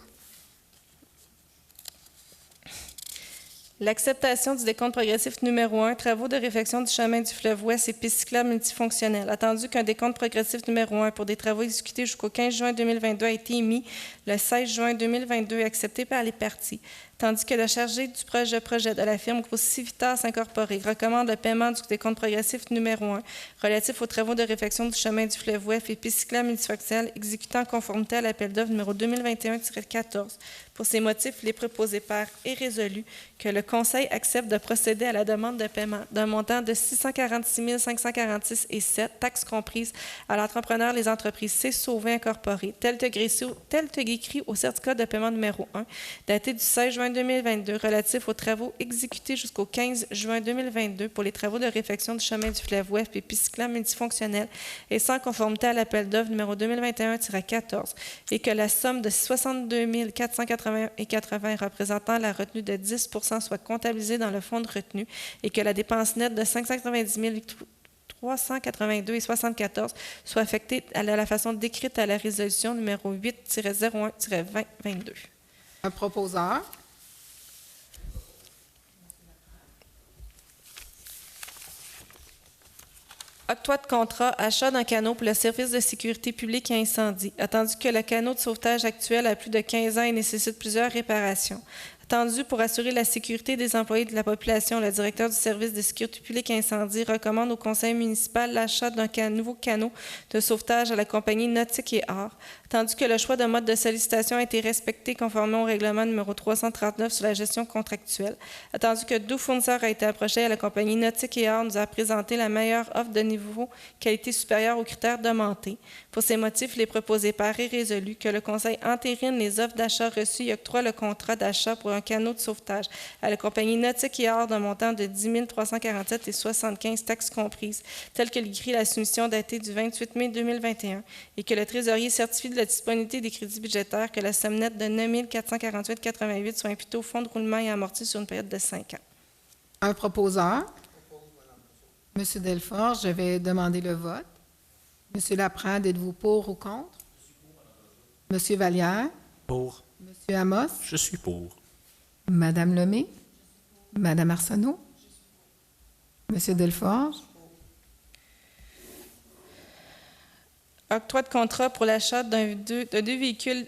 L'acceptation du décompte progressif numéro 1, travaux de réfection du chemin du fleuve Ouest et piste cyclable multifonctionnelle. Attendu qu'un décompte progressif numéro 1 pour des travaux exécutés jusqu'au 15 juin 2022 a été émis le 16 juin 2022 et accepté par les parties. tandis que le chargé du projet de la firme Groupe Civitas Incorporée recommande le paiement du décompte progressif numéro 1 relatif aux travaux de réfection du chemin du fleuve Ouest et piste cyclable multifonctionnelle exécutés en conformité à l'appel d'offres numéro 2021-14. Pour ces motifs, il est proposé par et résolu que le Conseil accepte de procéder à la demande de paiement d'un montant de 646 546 et 7, taxes comprises, à l'entrepreneur Les Entreprises C. Sauvé Incorporées, tel que écrit au certificat de paiement numéro 1, daté du 16 juin 2022, relatif aux travaux exécutés jusqu'au 15 juin 2022 pour les travaux de réfection du chemin du fleuve Ouest et piste cyclable multifonctionnelle et sans conformité à l'appel d'offres numéro 2021-14, et que la somme de 62 481,80 représentant la retenue de 10 soit comptabilisée dans le fonds de retenue et que la dépense nette de 590 382,74 soit affectée à la façon décrite à la résolution numéro 8-01-2022. Un proposeur. Octroi de contrat, achat d'un canot pour le service de sécurité publique et incendie, attendu que le canot de sauvetage actuel a plus de 15 ans et nécessite plusieurs réparations. Attendu pour assurer la sécurité des employés de la population, le directeur du service de sécurité publique et incendie recommande au conseil municipal l'achat d'un nouveau canot de sauvetage à la compagnie Nautique et Art, tandis que le choix de mode de sollicitation a été respecté conformément au règlement numéro 339 sur la gestion contractuelle. Attendu que 12 fournisseurs a été approché à la compagnie Nautique et Art nous a présenté la meilleure offre de niveau qualité supérieure aux critères demandés. Pour ces motifs, il est proposé par et résolu que le conseil entérine les offres d'achat reçues et octroie le contrat d'achat pour un canot de sauvetage à la compagnie Nautique et Art d'un montant de 10 347,75 taxes comprises, tel que l'écrit la soumission datée du 28 mai 2021, et que le trésorier certifie de la disponibilité des crédits budgétaires que la somme nette de 9 448,88 soit imputée au fonds de roulement et amortie sur une période de 5 ans. Un proposeur. Monsieur Delfort, je vais demander le vote. Monsieur Laprade, êtes-vous pour ou contre? Monsieur Vallière? Pour. Monsieur Amos? Je suis pour. Madame Lemay? Madame Arsenault? Monsieur Delfort? Octroi de contrat pour l'achat de deux véhicules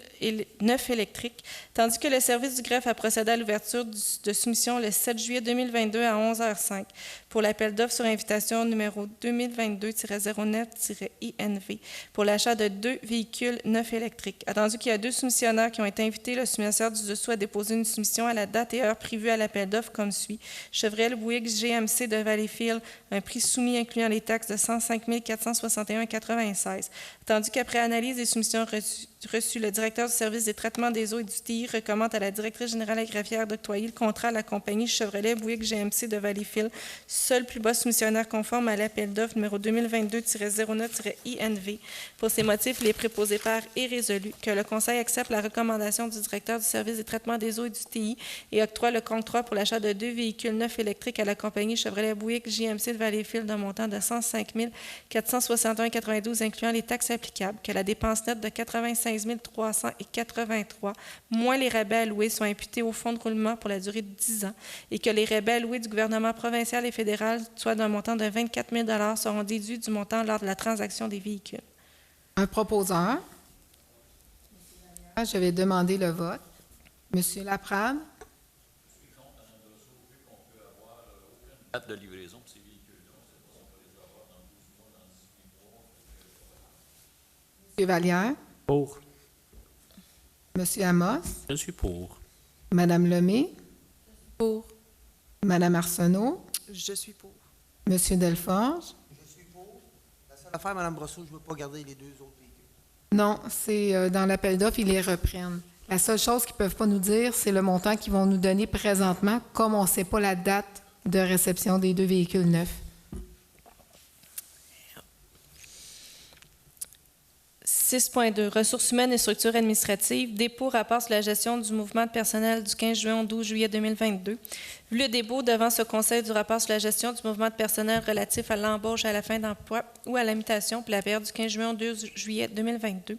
neufs électriques, tandis que le service du greffe a procédé à l'ouverture de soumission le 7 juillet 2022 à 11h05 pour l'appel d'offres sur invitation numéro 2022-09-INV pour l'achat de 2 véhicules neufs électriques. Attendu qu'il y a 2 soumissionnaires qui ont été invités, le soumissionnaire du dessous a déposé une soumission à la date et heure prévue à l'appel d'offres comme suit. Chevrolet Bouygues GMC de Valleyfield, un prix soumis incluant les taxes de 105 461,96. Tandis qu'après analyse des soumissions reçues, le directeur du service des traitements des eaux et du TI recommande à la directrice générale agrafière d'octroyer le contrat à la compagnie Chevrolet Bouygues GMC de Valleyfield, seul plus bas soumissionnaire conforme à l'appel d'offres numéro 2022-09-INV. Pour ces motifs, il est préposé par et résolu que le Conseil accepte la recommandation du directeur du service des traitements des eaux et du TI et octroie le contrat pour l'achat de 2 véhicules neufs électriques à la compagnie Chevrolet Bouygues GMC de Valleyfield d'un montant de 105 461,92 incluant les taxes applicables, que la dépense nette de 96 300,83 moins les rabais alloués soient imputés au fonds de roulement pour la durée de 10 ans et que les rabais alloués du gouvernement provincial et fédéral, soit d'un montant de 24 000 $, seront déduits du montant lors de la transaction des véhicules. Un proposeur. Je vais demander le vote. Monsieur Laprade. Je suis contre, Mme Brosseau, vu qu'on peut avoir aucune date de livraison pour ces véhicules-là. On ne sait pas si on peut les avoir dans 12 mois, dans 18 mois. Monsieur Vallière. Pour. Monsieur Amos. Je suis pour. Madame Lemay. Pour. Madame Arsenault. Je suis pour. Monsieur Delforge. Je suis pour. La seule affaire, Mme Brosseau, je ne veux pas garder les 2 autres véhicules. Non, c'est dans l'appel d'offres, ils les reprennent. La seule chose qu'ils ne peuvent pas nous dire, c'est le montant qu'ils vont nous donner présentement, comme on ne sait pas la date de réception des 2 véhicules neufs. 6.2. Ressources humaines et structures administratives. Dépôt rapport sur la gestion du mouvement de personnel du 15 juin au 12 juillet 2022. Vu le dépôt devant ce conseil du rapport sur la gestion du mouvement de personnel relatif à l'embauche à la fin d'emploi ou à la mutation pour la période du 15 juin au 2 juillet 2022.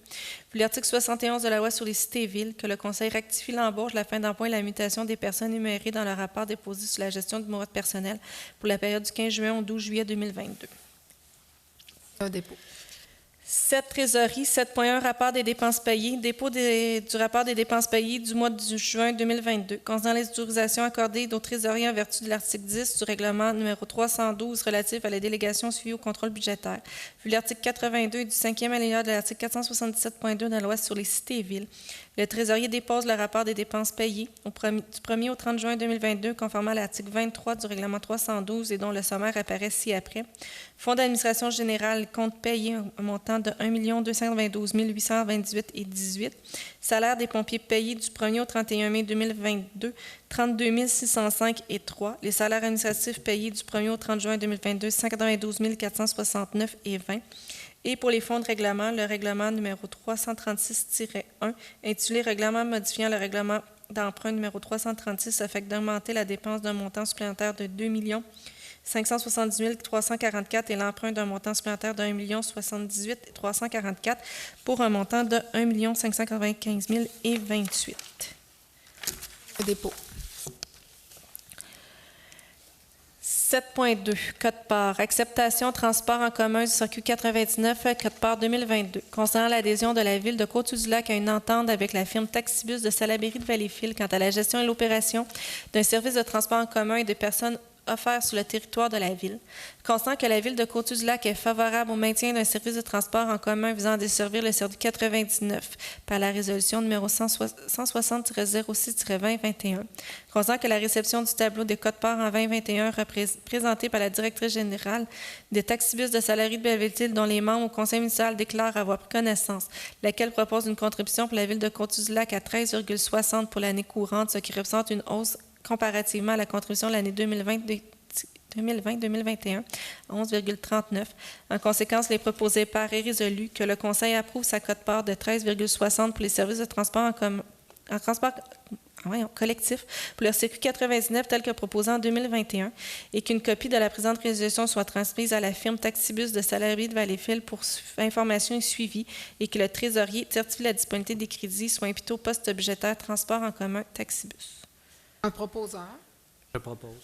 Vu l'article 71 de la loi sur les cités et villes, que le conseil rectifie l'embauche, la fin d'emploi et la mutation des personnes énumérées dans le rapport déposé sur la gestion du mouvement de personnel pour la période du 15 juin au 12 juillet 2022. Un dépôt. 7 trésorerie, 7.1 rapport des dépenses payées, dépôt du rapport des dépenses payées du mois de juin 2022, concernant les autorisations accordées aux trésoriers en vertu de l'article 10 du règlement numéro 312 relatif à la délégation suivie au contrôle budgétaire, vu l'article 82 et du 5e alinéa de l'article 477.2 de la loi sur les cités et villes. Le trésorier dépose le rapport des dépenses payées du 1er au 30 juin 2022, conformément à l'article 23 du règlement 312 et dont le sommaire apparaît ci-après. Fonds d'administration générale, compte payé, un montant de 1 292 828,18 $. Salaire des pompiers payés du 1er au 31 mai 2022, 32 605,3 $. Les salaires administratifs payés du 1er au 30 juin 2022, 192 469,20 $. Et pour les fonds de règlement, le règlement numéro 336-1, intitulé « Règlement modifiant le règlement d'emprunt numéro 336 » afin d'augmenter la dépense d'un montant supplémentaire de 2 570 344 et l'emprunt d'un montant supplémentaire de 1 078 344 pour un montant de 1 595 028. Le dépôt. 7.2, Code-part. Acceptation, transport en commun du circuit 99, Code-part 2022. Concernant l'adhésion de la Ville de Côte-du-Lac à une entente avec la firme Taxibus de Salaberry de Valleyfield quant à la gestion et l'opération d'un service de transport en commun et de personnes offert sur le territoire de la Ville. Constant que la Ville de Côte-du-Lac est favorable au maintien d'un service de transport en commun visant à desservir le circuit 99 par la résolution numéro 160-06-2021. Constant que la réception du tableau des codes-parts en 2021 présenté par la directrice générale des Taxibus de Salaberry de Valleyfield dont les membres au conseil municipal déclarent avoir pris connaissance, laquelle propose une contribution pour la Ville de Côte-du-Lac à 13,60 pour l'année courante, ce qui représente une hausse comparativement à la contribution de l'année 2020-2021 à 11,39. En conséquence, il est proposé par et résolu que le Conseil approuve sa quote-part de 13,60 pour les services de transport collectif pour le circuit 99 tel que proposé en 2021 et qu'une copie de la présente résolution soit transmise à la firme Taxibus de Salaberry de Valleyfield pour information et suivi et que le trésorier certifie la disponibilité des crédits soit imputé au poste budgétaire transport en commun Taxibus. Un proposeur. Je propose.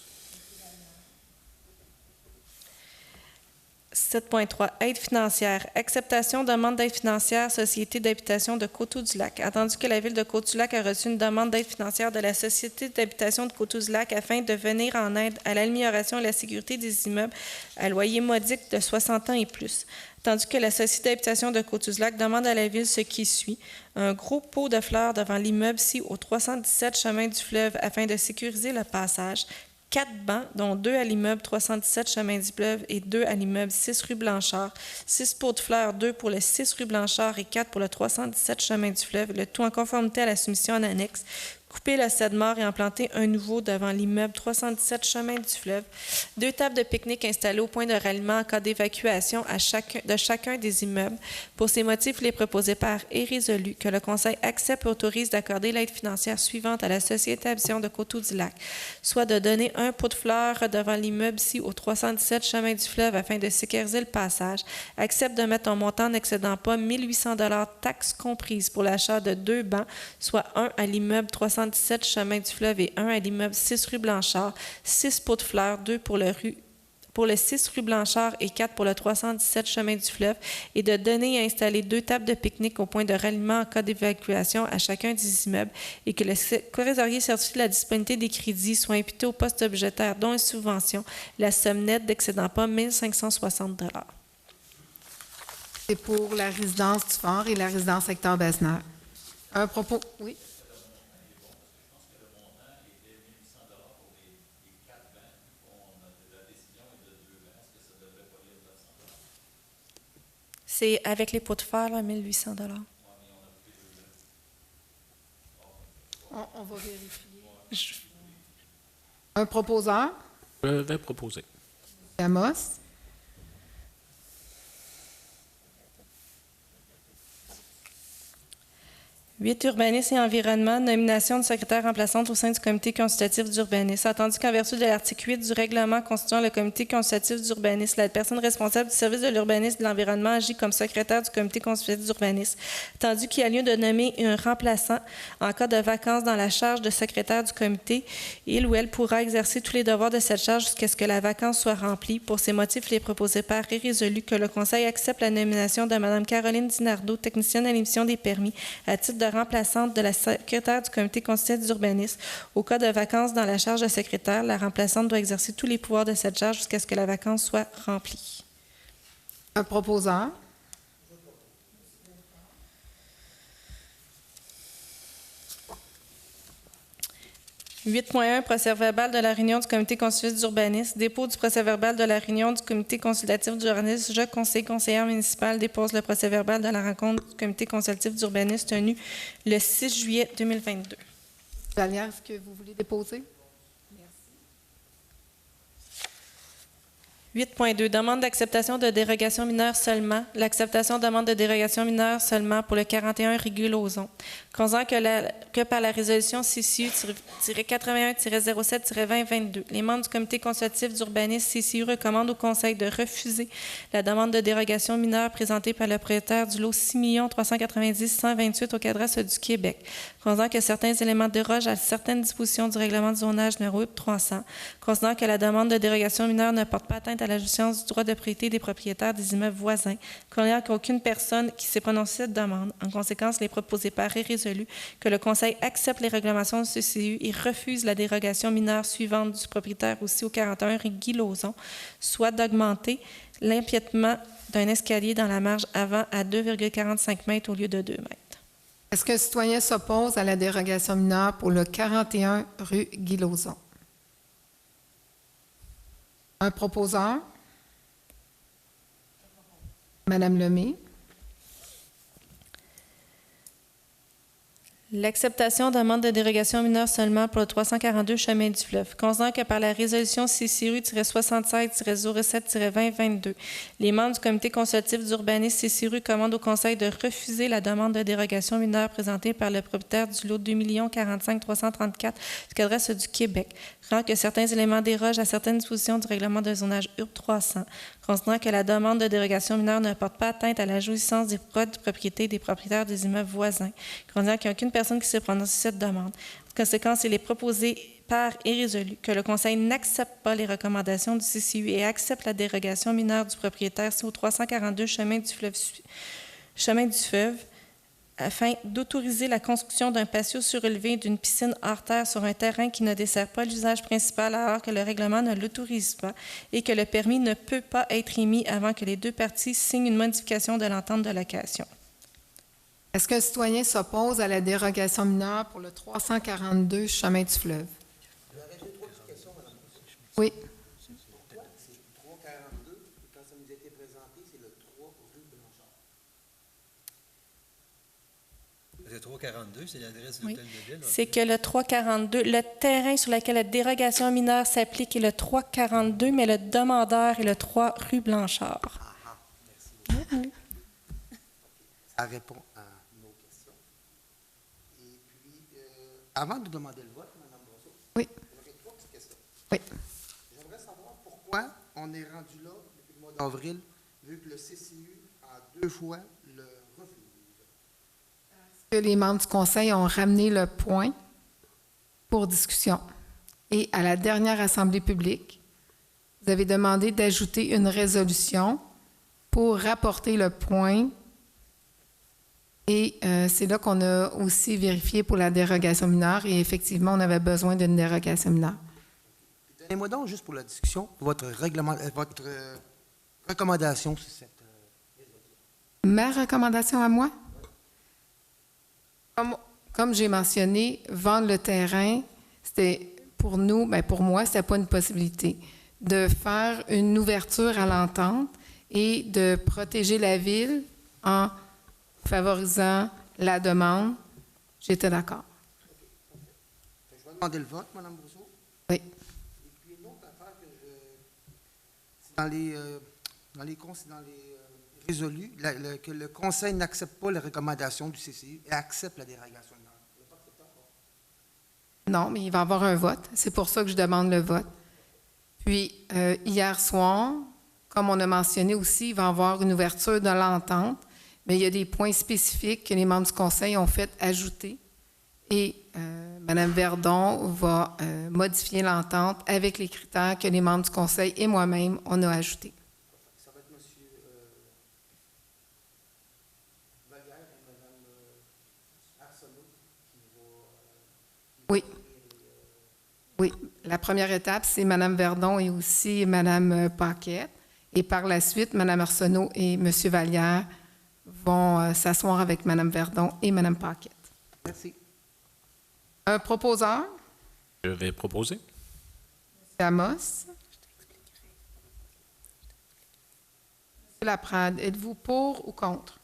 7.3. Aide financière. Acceptation demande d'aide financière Société d'habitation de Coteau-du-Lac. Attendu que la Ville de Côte-du-Lac a reçu une demande d'aide financière de la Société d'habitation de Coteau-du-Lac afin de venir en aide à l'amélioration et la sécurité des immeubles à loyer modique de 60 ans et plus. Tandis que la Société d'habitation de Côte-du-Lac demande à la Ville ce qui suit. Un gros pot de fleurs devant l'immeuble ci au 317 chemin du fleuve afin de sécuriser le passage. 4 bancs, dont 2 à l'immeuble 317 chemin du fleuve et 2 à l'immeuble 6 rue Blanchard. 6 pots de fleurs, 2 pour le 6 rue Blanchard et 4 pour le 317 chemin du fleuve, le tout en conformité à la soumission en annexe. Couper le cèdre mort et en planter un nouveau devant l'immeuble 317 chemin du fleuve. 2 tables de pique-nique installées au point de ralliement en cas d'évacuation de chacun des immeubles. Pour ces motifs, il est proposé par et résolu que le Conseil accepte et autorise d'accorder l'aide financière suivante à la Société d'habitation de Coteau-du-Lac, soit de donner un pot de fleurs devant l'immeuble ci au 317 chemin du fleuve afin de sécuriser le passage. Accepte de mettre un montant n'excédant pas 1 800 $ taxes comprises pour l'achat de 2 bancs, soit un à l'immeuble 317 chemin du fleuve et 1 à l'immeuble 6 rue Blanchard, 6 pots de fleurs, 2 pour le 6 rue Blanchard et 4 pour le 317 chemin du fleuve, et de donner et installer 2 tables de pique-nique au point de ralliement en cas d'évacuation à chacun des immeubles, et que le trésorier certifie la disponibilité des crédits soit imputé au poste budgétaire dont une subvention, la somme nette d'excédant pas 1 560 $. C'est pour la résidence du Fort et la résidence secteur Besnard. Un propos. Oui. C'est avec les pots de fer, là, 1 800 $. On va vérifier. Un proposeur. Je vais proposer. Amos. 8, urbanisme et environnement, nomination de secrétaire remplaçante au sein du comité consultatif d'urbanisme. Attendu qu'en vertu de l'article 8 du règlement constituant le comité consultatif d'urbanisme, la personne responsable du service de l'urbanisme et de l'environnement agit comme secrétaire du comité consultatif d'urbanisme. Attendu qu'il y a lieu de nommer un remplaçant en cas de vacance dans la charge de secrétaire du comité, il ou elle pourra exercer tous les devoirs de cette charge jusqu'à ce que la vacance soit remplie. Pour ces motifs, il est proposé par et résolu que le Conseil accepte la nomination de Mme Caroline Dinardo, technicienne à l'émission des permis, à titre de remplaçante de la secrétaire du comité consultatif d'urbanisme. Au cas de vacance dans la charge de secrétaire, la remplaçante doit exercer tous les pouvoirs de cette charge jusqu'à ce que la vacance soit remplie. Un proposeur. 8.1, procès-verbal de la réunion du comité consultatif d'urbanisme. Dépôt du procès-verbal de la réunion du comité consultatif d'urbanisme. Je, conseillère municipale, dépose le procès-verbal de la rencontre du comité consultatif d'urbanisme tenue le 6 juillet 2022. Vallière, est-ce que vous voulez déposer? 8.2, demande d'acceptation de dérogation mineure seulement. L'acceptation de demande de dérogation mineure seulement pour le 41 rue Guy-Lauzon. Considérant que par la résolution CCU-81-07-2022, les membres du comité consultatif d'urbanisme CCU recommandent au Conseil de refuser la demande de dérogation mineure présentée par le propriétaire du lot 6 390 128 au cadastre du Québec. Considérant que certains éléments dérogent à certaines dispositions du règlement de zonage numéro 300. Considérant que la demande de dérogation mineure ne porte pas atteinte à la jouissance du droit de propriété des propriétaires des immeubles voisins, considérant qu'aucune personne qui s'est prononcée cette demande. En conséquence, il est proposé par et résolu que le Conseil accepte les réglementations du CCU et refuse la dérogation mineure suivante du propriétaire aussi au 41 rue Guy-Lauzon, soit d'augmenter l'empiètement d'un escalier dans la marge avant à 2,45 mètres au lieu de 2 mètres. Est-ce qu'un citoyen s'oppose à la dérogation mineure pour le 41 rue Guy-Lauzon? Un proposeur? Madame Lemay. L'acceptation demande de dérogation mineure seulement pour le 342 chemin du fleuve. Considérant que par la résolution CCRU-76-07-2022, les membres du comité consultatif d'urbanisme CCRU commandent au Conseil de refuser la demande de dérogation mineure présentée par le propriétaire du lot 2 45 334 du cadastre du Québec, considérant que certains éléments dérogent à certaines dispositions du règlement de zonage URB 300, considérant que la demande de dérogation mineure ne porte pas atteinte à la jouissance des droits de propriété des propriétaires des immeubles voisins, considérant qu'il n'y a aucune personne qui s'est prononcée sur cette demande. En conséquence, il est proposé par et résolu que le Conseil n'accepte pas les recommandations du CCU et accepte la dérogation mineure du propriétaire au 342 chemin du fleuve, afin d'autoriser la construction d'un patio surélevé et d'une piscine hors terre sur un terrain qui ne dessert pas l'usage principal alors que le règlement ne l'autorise pas et que le permis ne peut pas être émis avant que les deux parties signent une modification de l'entente de location. Est-ce qu'un citoyen s'oppose à la dérogation mineure pour le 342 chemin du fleuve? Oui. C'est 342, quand ça nous a été présenté, c'est le 3 rue Blanchard. Le 342, c'est l'adresse de Oui. l'hôtel de ville. C'est que le 342, le terrain sur lequel la dérogation mineure s'applique est le 342, mais le demandeur est le 3 rue Blanchard. Merci. Ça répond à nos questions. Et puis, avant de demander le vote, Mme Brosseau, Oui. j'aurais 3 petites questions. Oui. J'aimerais savoir pourquoi on est rendu là depuis le mois d'avril, vu que le CCU a 2 fois le refus. Que les membres du Conseil ont ramené le point pour discussion. Et à la dernière Assemblée publique, vous avez demandé d'ajouter une résolution pour rapporter le point. Et c'est là qu'on a aussi vérifié pour la dérogation mineure. Et effectivement, on avait besoin d'une dérogation mineure. Donnez-moi donc, juste pour la discussion, votre recommandation sur cette résolution. Ma recommandation à moi? Comme j'ai mentionné, vendre le terrain, c'était pour nous, bien pour moi, ce n'était pas une possibilité. De faire une ouverture à l'entente et de protéger la ville en favorisant la demande, j'étais d'accord. Je vais demander le vote, Mme Brousseau. Oui. Et puis une autre affaire que c'est dans les résolu que le Conseil n'accepte pas les recommandations du CCU et accepte la dérogation mineure. Non, mais il va y avoir un vote. C'est pour ça que je demande le vote. Puis, hier soir, comme on a mentionné aussi, il va y avoir une ouverture de l'entente, mais il y a des points spécifiques que les membres du Conseil ont fait ajouter. Et Mme Verdon va modifier l'entente avec les critères que les membres du Conseil et moi-même, on a ajoutés. Ça va être M. Vallière et Mme Arsenault qui vont... Oui. Oui. La première étape, c'est Mme Verdon et aussi Mme Paquette. Et par la suite, Mme Arsenault et M. Vallière vont s'asseoir avec Mme Verdon et Mme Paquette. Merci. Un proposeur, Je vais proposer. M. Amos. M. Laprade, êtes-vous pour ou contre?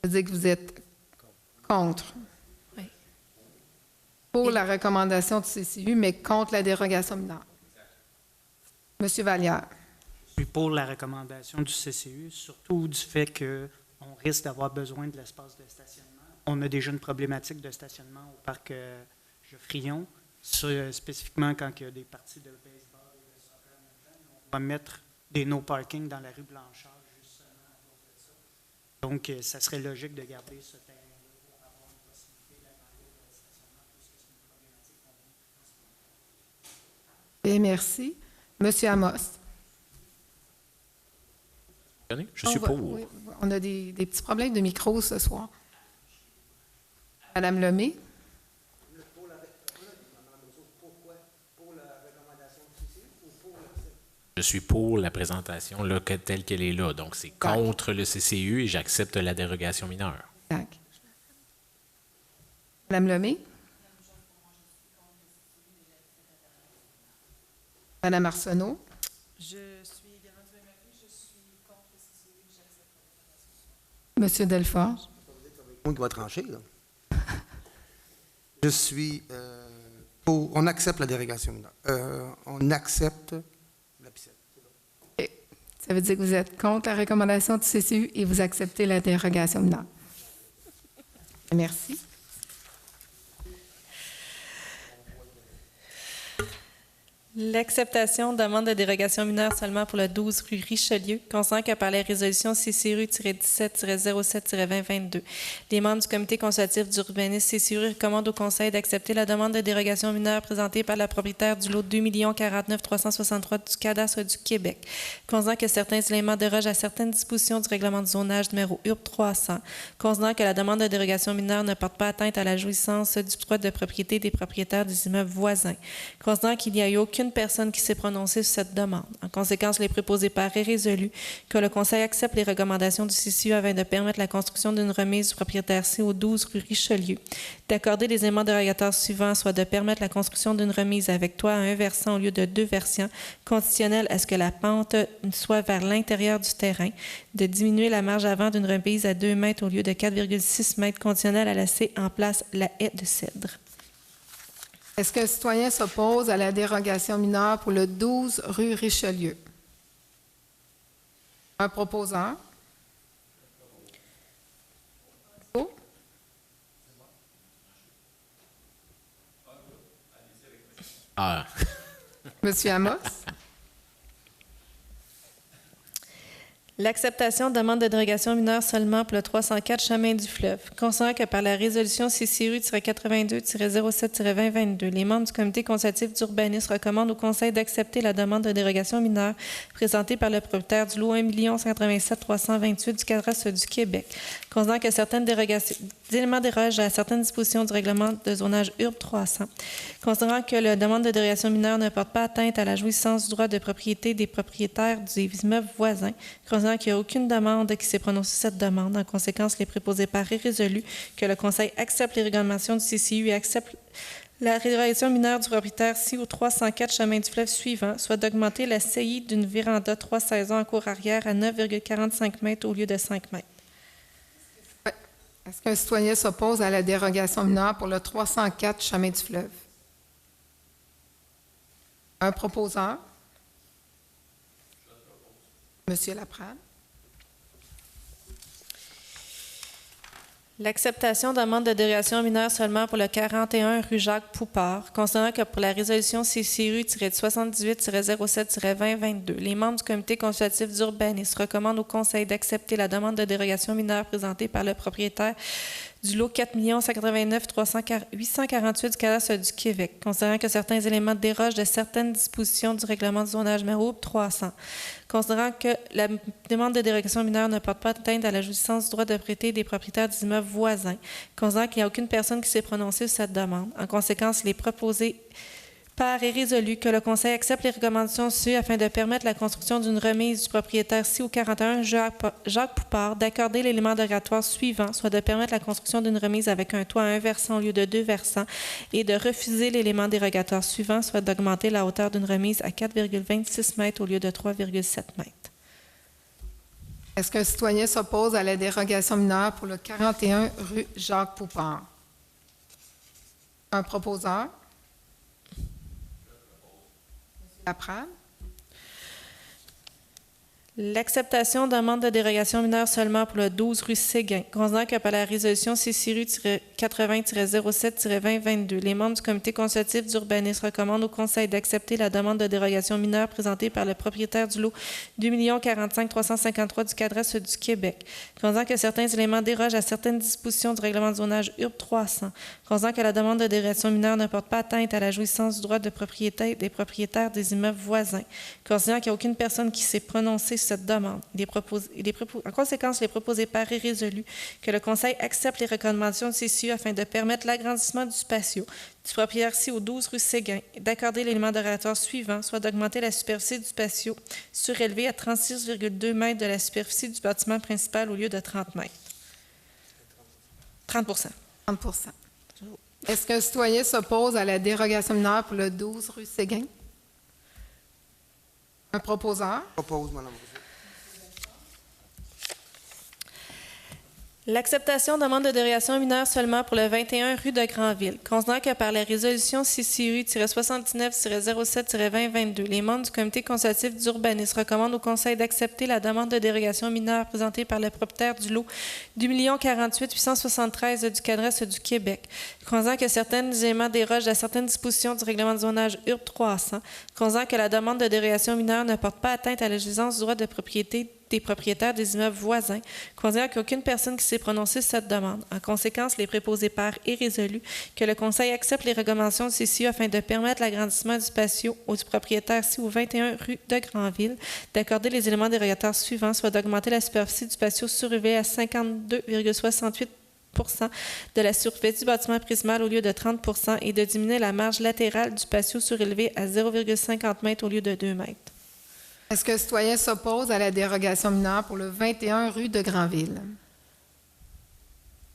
Ça veut dire que vous êtes contre. Oui. Pour la recommandation du CCU, mais contre la dérogation mineure. Monsieur Vallière. Je suis pour la recommandation du CCU, surtout du fait qu'on risque d'avoir besoin de l'espace de stationnement. On a déjà une problématique de stationnement au parc Geoffrion, spécifiquement quand il y a des parties de baseball et de soccer. On va mettre des no-parking dans la rue Blanchard, justement à cause de ça. Donc, ça serait logique de garder ce terrain-là pour avoir une possibilité d'agrandir le stationnement, puisque c'est une problématique qu'on vit en ce moment. Bien, merci. Monsieur Amos. Je suis pour. Oui, on a des petits problèmes de micro ce soir. Madame Lemay. Je suis pour la présentation là, telle qu'elle est là. Donc, c'est contre le CCU et j'accepte la dérogation mineure. Exact. Madame Lemay. Madame Arsenault. Monsieur Delfort. Moi qui va trancher, là. Je suis pour... On accepte la dérogation mineure. On accepte la piscine. Ça veut dire que vous êtes contre la recommandation du CCU et vous acceptez la dérogation mineure. Merci. L'acceptation demande de dérogation mineure seulement pour le 12 rue Richelieu, constant que par la résolution CCRU-17-07-2022. Les membres du comité consultatif d'urbanisme CCRU recommandent au Conseil d'accepter la demande de dérogation mineure présentée par la propriétaire du lot 2 49 363 du cadastre du Québec, constant que certains éléments dérogent à certaines dispositions du règlement de zonage numéro URB 300, constant que la demande de dérogation mineure ne porte pas atteinte à la jouissance du droit de propriété des propriétaires des immeubles voisins, constant qu'il n'y a eu aucune personne qui s'est prononcée sur cette demande. En conséquence, les préposés par est résolu que le Conseil accepte les recommandations du CCU afin de permettre la construction d'une remise du propriétaire C au 12 rue Richelieu, d'accorder les éléments dérogatoires suivants, soit de permettre la construction d'une remise avec toit à un versant au lieu de 2 versants, conditionnel à ce que la pente soit vers l'intérieur du terrain, de diminuer la marge avant d'une remise à 2 mètres au lieu de 4,6 mètres, conditionnel à laisser en place la haie de cèdre. Est-ce qu'un citoyen s'oppose à la dérogation mineure pour le 12 rue Richelieu? Un proposeur? Oh. Ah. Monsieur Amos? L'acceptation demande de dérogation mineure seulement pour le 304 chemin du fleuve. Constant que par la résolution CCRU-82-07-2022, les membres du comité consultatif d'urbanisme recommandent au Conseil d'accepter la demande de dérogation mineure présentée par le propriétaire du lot 1 187 328 du cadastre du Québec. Constant que certaines éléments dérogent à certaines dispositions du règlement de zonage URB 300. Considérant que la demande de dérogation mineure ne porte pas atteinte à la jouissance du droit de propriété des propriétaires des immeubles voisins, considérant qu'il n'y a aucune demande qui s'est prononcée sur cette demande. En conséquence, les préposés par est résolu que le Conseil accepte les recommandations du CCU et accepte la dérogation mineure du propriétaire ci au 304 chemin du fleuve suivant, soit d'augmenter la saillie d'une véranda 3 saisons en cour arrière à 9,45 mètres au lieu de 5 mètres. Est-ce qu'un citoyen s'oppose à la dérogation mineure pour le 304 chemin du fleuve? Un proposeur? Monsieur Laprade. L'acceptation d'amende de dérogation mineure seulement pour le 41 rue Jacques-Poupard, considérant que pour la résolution CCU-78-07-2022, les membres du comité consultatif d'urbanisme recommandent au Conseil d'accepter la demande de dérogation mineure présentée par le propriétaire du lot 4 189 848 du cadastre du Québec, considérant que certains éléments dérogent de certaines dispositions du règlement de zonage numéro 300, considérant que la demande de dérogation mineure ne porte pas atteinte à la jouissance du droit de propriété des propriétaires des immeubles voisins, considérant qu'il n'y a aucune personne qui s'est prononcée sur cette demande. En conséquence, il est proposé par et résolu que le Conseil accepte les recommandations ci afin de permettre la construction d'une remise du propriétaire ci au 41 Jacques Poupard, d'accorder l'élément dérogatoire suivant, soit de permettre la construction d'une remise avec un toit à un versant au lieu de 2 versants, et de refuser l'élément dérogatoire suivant, soit d'augmenter la hauteur d'une remise à 4,26 mètres au lieu de 3,7 mètres. Est-ce qu'un citoyen s'oppose à la dérogation mineure pour le 41 rue Jacques-Poupard? Un proposeur? Laprade. L'acceptation d'amende de dérogation mineure seulement pour le 12 rue Séguin, considérant que par la résolution CCRU-80-07-2022, les membres du comité consultatif d'urbanisme recommandent au Conseil d'accepter la demande de dérogation mineure présentée par le propriétaire du lot 2 45 353 du cadastre du Québec, considérant que certains éléments dérogent à certaines dispositions du règlement de zonage URB 300, considérant que la demande de dérogation mineure ne porte pas atteinte à la jouissance du droit de propriété des propriétaires des immeubles voisins, considérant qu'il n'y a aucune personne qui s'est prononcée sur cette demande. En conséquence, il est proposé par et résolu que le Conseil accepte les recommandations de CCU afin de permettre l'agrandissement du patio du propriétaire-ci au 12 rue Séguin et d'accorder l'élément dérogatoire suivant, soit d'augmenter la superficie du patio surélevé à 36,2 mètres de la superficie du bâtiment principal au lieu de 30 mètres. 30 30 Est-ce qu'un citoyen s'oppose à la dérogation mineure pour le 12 rue Séguin? Un proposeur? Propose, Mme Rousseau. L'acceptation demande de dérogation mineure seulement pour le 21 rue de Granville, considérant que par la résolution CCU-79-07-2022, les membres du comité consultatif d'urbanisme recommandent au Conseil d'accepter la demande de dérogation mineure présentée par le propriétaire du lot 2 48 873 du cadastre du Québec, considérant que certains éléments dérogent à certaines dispositions du règlement de zonage URB 300, considérant que la demande de dérogation mineure ne porte pas atteinte à la jouissance du droit de propriété des propriétaires des immeubles voisins, considérant qu'il n'y a aucune personne qui s'est prononcée sur cette demande. En conséquence, il est préposé par et résolu que le Conseil accepte les recommandations de CCU afin de permettre l'agrandissement du patio du propriétaire ci au 21 rue de Granville, d'accorder les éléments dérogatoires suivants, soit d'augmenter la superficie du patio surélevé à 52,68 de la surface du bâtiment principal au lieu de 30 et de diminuer la marge latérale du patio surélevé à 0,50 mètres au lieu de 2 mètres. Est-ce que le citoyen s'oppose à la dérogation mineure pour le 21 rue de Granville?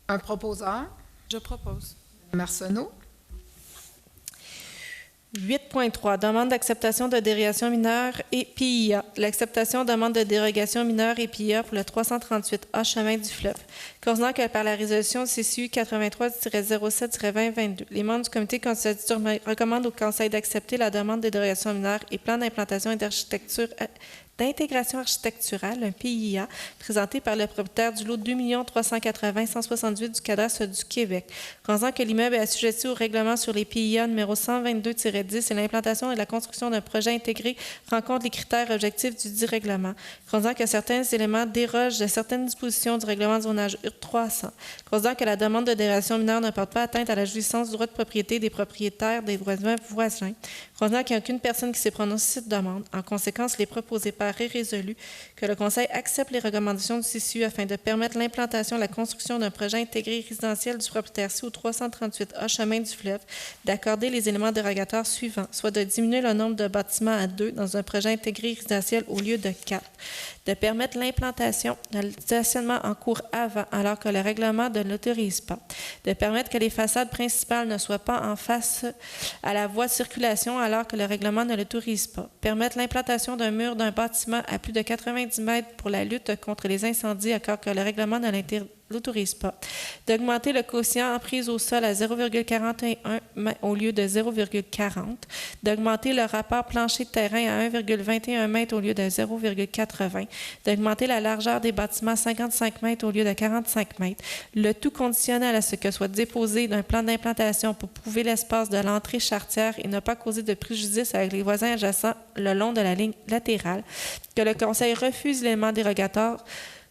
Un proposeur? Je propose. Mme Arsenault. 8.3. Demande d'acceptation de dérogation mineure et PIA. L'acceptation demande de dérogation mineure et PIA pour le 338A chemin du fleuve. Considérant que par la résolution CCU 83-07-2022, les membres du comité consultatif recommandent au Conseil d'accepter la demande de dérogation mineure et plan d'implantation et d'intégration architecturale, un PIA, présenté par le propriétaire du lot 2 380 178 du cadastre du Québec, considérant que l'immeuble est assujetti au règlement sur les PIA numéro 122-10 et l'implantation et la construction d'un projet intégré rencontre les critères objectifs du dit règlement, considérant que certains éléments dérogent de certaines dispositions du règlement de zonage URB 300, considérant que la demande de dérogation mineure ne porte pas atteinte à la jouissance du droit de propriété des propriétaires des voisins, considérant qu'il n'y a aucune personne qui s'est prononcée sur cette demande. En conséquence, il est proposé par et résolu que le Conseil accepte les recommandations du CCU afin de permettre l'implantation et la construction d'un projet intégré résidentiel du propriétaire-ci au 338A chemin du fleuve, d'accorder les éléments dérogatoires suivants, soit de diminuer le nombre de bâtiments à 2 dans un projet intégré résidentiel au lieu de 4, de permettre l'implantation de stationnement en cours avant alors que le règlement ne l'autorise pas, de permettre que les façades principales ne soient pas en face à la voie de circulation alors que le règlement ne l'autorise pas, permettre l'implantation d'un mur d'un bâtiment à plus de 90 mètres pour la lutte contre les incendies alors que le règlement ne l'autorise pas. D'augmenter le quotient en prise au sol à 0,41 au lieu de 0,40. D'augmenter le rapport plancher de terrain à 1,21 m au lieu de 0,80. D'augmenter la largeur des bâtiments à 55 m au lieu de 45 m. Le tout conditionnel à ce que soit déposé d'un plan d'implantation pour prouver l'espace de l'entrée charretière et ne pas causer de préjudice avec les voisins adjacents le long de la ligne latérale. Que le Conseil refuse l'élément dérogatoire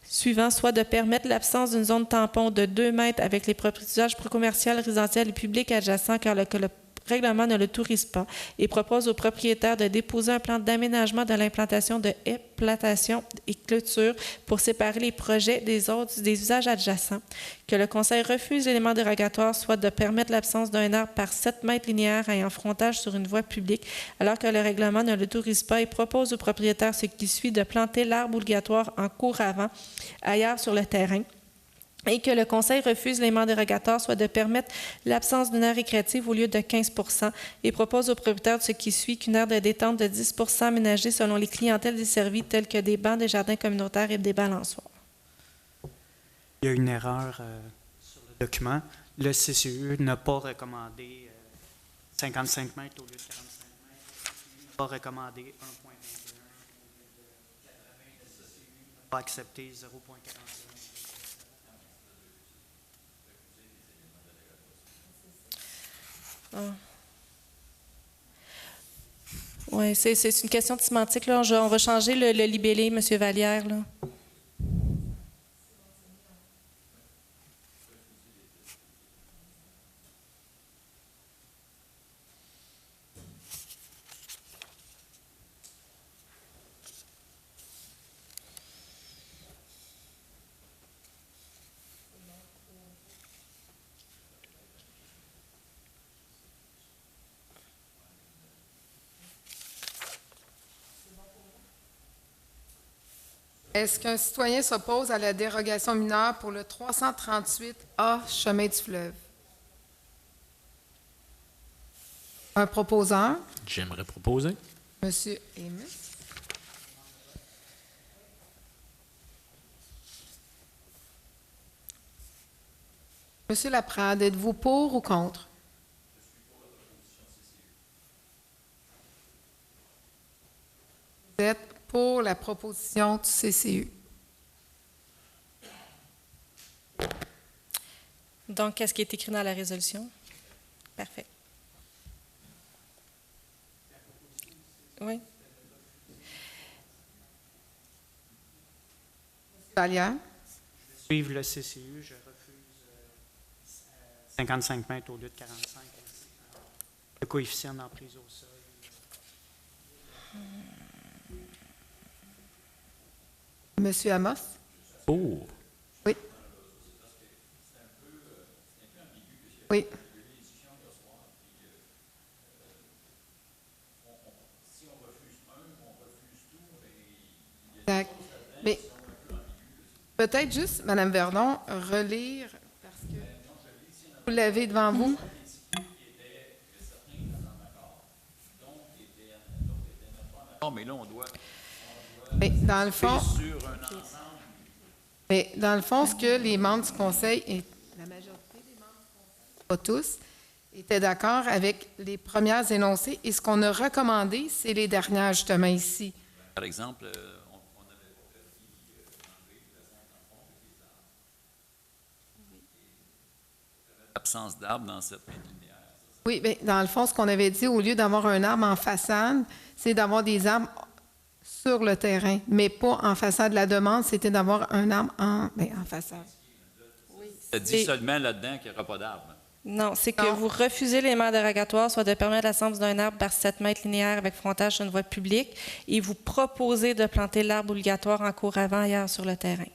suivant, soit de permettre l'absence d'une zone tampon de 2 mètres avec les propriétés d'usage commercial, résidentiel et public adjacents car que le règlement ne l'autorise pas et propose aux propriétaires de déposer un plan d'aménagement de l'implantation de haies, plantations et clôtures pour séparer les projets des autres des usages adjacents. Que le Conseil refuse l'élément dérogatoire, soit de permettre l'absence d'un arbre par 7 mètres linéaires ayant frontage sur une voie publique, alors que le règlement ne l'autorise pas et propose aux propriétaires ce qui suit de planter l'arbre obligatoire en cours avant ailleurs sur le terrain. Et que le Conseil refuse l'élément dérogatoire, soit de permettre l'absence d'une aire récréative au lieu de 15 % et propose aux propriétaires de ce qui suit qu'une aire de détente de 10 % aménagée selon les clientèles desservies telles que des bancs, des jardins communautaires et des balançoires. Il y a une erreur sur le document. Le CCE n'a pas recommandé 55 mètres au lieu de 45 mètres. Il n'a pas recommandé 1,21. Il n'a pas accepté 0,41. Oui, c'est une question de sémantique. Là. On va changer le libellé, M. Vallière. Là. Est-ce qu'un citoyen s'oppose à la dérogation mineure pour le 338A Chemin du Fleuve? Un proposeur, J'aimerais proposer. M. Amos. Monsieur Laprade, êtes-vous pour ou contre? Vous êtes pour la proposition du CCU. Donc, qu'est-ce qui est écrit dans la résolution? Parfait. Oui. Vallière? Suivre le CCU, je refuse 55 mètres au lieu de 45. Le coefficient d'emprise au sol. Monsieur Amos? Pour. Oui. Oui. Exact. Mais peut-être juste, Mme Verdon, relire, parce que vous l'avez devant vous. Non, mais là, on doit Mais dans le fond, sur un ensemble. mais dans le fond, ce que les membres du Conseil, et la majorité des membres du Conseil, pas tous, étaient d'accord avec les premières énoncées, et ce qu'on a recommandé, c'est les dernières, justement, ici. Par exemple, on avait enlevé le tampon avec les arbres. L'absence d'arbres dans cette ligne linéaire. Oui, bien, dans le fond, ce qu'on avait dit, au lieu d'avoir un arbre en façade, c'est d'avoir des arbres sur le terrain, mais pas en façade. La demande, c'était d'avoir un arbre en façade. Ça dit seulement là-dedans qu'il n'y aura pas d'arbres. Non, c'est que Non. vous refusez l'élément dérogatoire, soit de permettre l'assemblage d'un arbre par 7 mètres linéaires avec frontage sur une voie publique, et vous proposez de planter l'arbre obligatoire en cours avant ailleurs sur le terrain.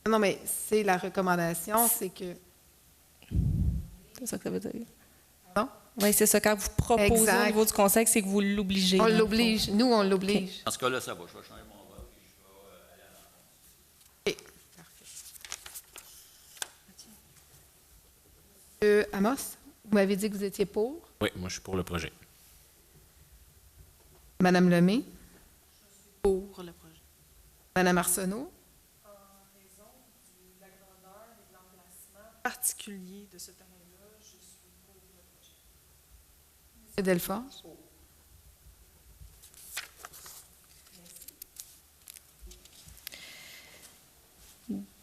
Non, mais c'est la recommandation, c'est que... C'est ça que ça veut dire? Non? Oui, c'est ça. Quand vous proposez Exact. au niveau du Conseil, c'est que vous l'obligez. On dans le fond. l'oblige. Nous, on l'oblige. Dans ce cas-là, ça va. Je vais changer mon vote et je vais aller à OK. Parfait. Amos, vous m'avez dit que vous étiez pour. Oui, moi, je suis pour le projet. Madame Lemay, Pour le projet. Madame Arsenault. En raison particulier de ce terrain-là, je suis pour le projet. M. Delfort?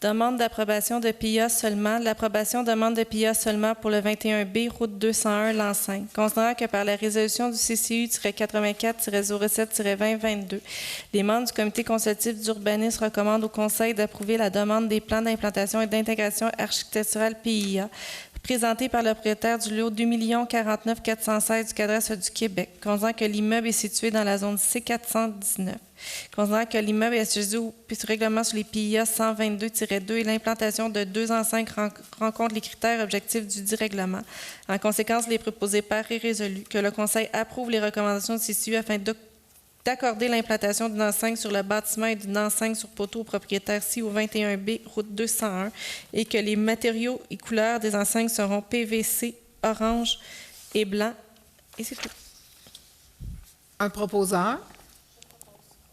Demande d'approbation de PIA seulement. L'approbation demande de PIA seulement pour le 21B, route 201, l'Enceinte. Considérant que par la résolution du CCU-84-07-2022, les membres du comité consultatif d'urbanisme recommandent au Conseil d'approuver la demande des plans d'implantation et d'intégration architecturale PIA présenté par le propriétaire du lot 2 49 416 du cadastre du Québec, considérant que l'immeuble est situé dans la zone C419. Considérant que l'immeuble est assujetti au règlement sur les PIA 122-2 et l'implantation de 2 enceintes rencontre les critères objectifs du dit règlement. En conséquence, les proposés par est résolu que le Conseil approuve les recommandations de CCU afin d'accorder l'implantation d'une enceinte sur le bâtiment et d'une enceinte sur poteau au propriétaire ci au 21B, route 201, et que les matériaux et couleurs des enceintes seront PVC, orange et blanc. Et c'est tout. Un proposeur?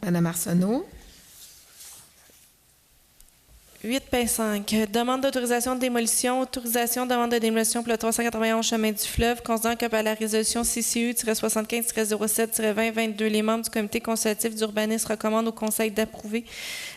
Madame Arsenault. 8.5. Demande d'autorisation de démolition. Autorisation de demande de démolition pour le 391 chemin du fleuve. Considérant que par la résolution CCU-75-07-2022, les membres du comité consultatif d'urbanisme recommandent au Conseil d'approuver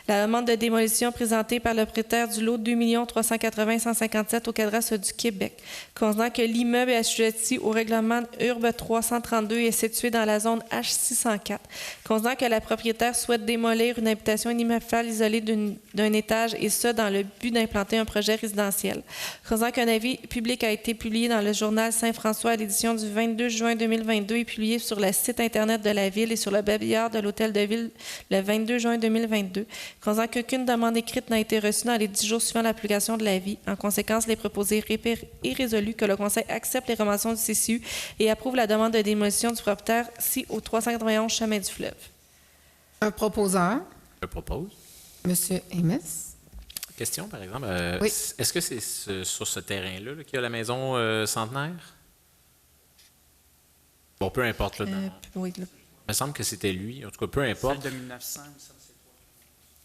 la demande de démolition présentée par le propriétaire du lot 2 380 157 au cadastre du Québec. Considérant que l'immeuble est assujetti au règlement URB 332 et est situé dans la zone H604. Considérant que la propriétaire souhaite démolir une habitation inimaginable isolée d'un étage et ce, dans le but d'implanter un projet résidentiel. Considérant qu'un avis public a été publié dans le journal Saint-François à l'édition du 22 juin 2022 et publié sur le site Internet de la Ville et sur le babillard de l'Hôtel de Ville le 22 juin 2022. Considérant qu'aucune demande écrite n'a été reçue dans les 10 jours suivant la publication de l'avis, en conséquence, les proposés est résolu que le Conseil accepte les recommandations du CCU et approuve la demande de démolition du propriétaire ci au 391 chemin du fleuve. Un proposeur? Je propose. Monsieur Amos. Question, par exemple. Oui. Est-ce que c'est sur ce terrain-là qu'il y a la maison centenaire? Bon, peu importe. Là, Oui, là. il me semble que c'était lui. En tout cas, peu importe. Celle de 1900, ça, c'est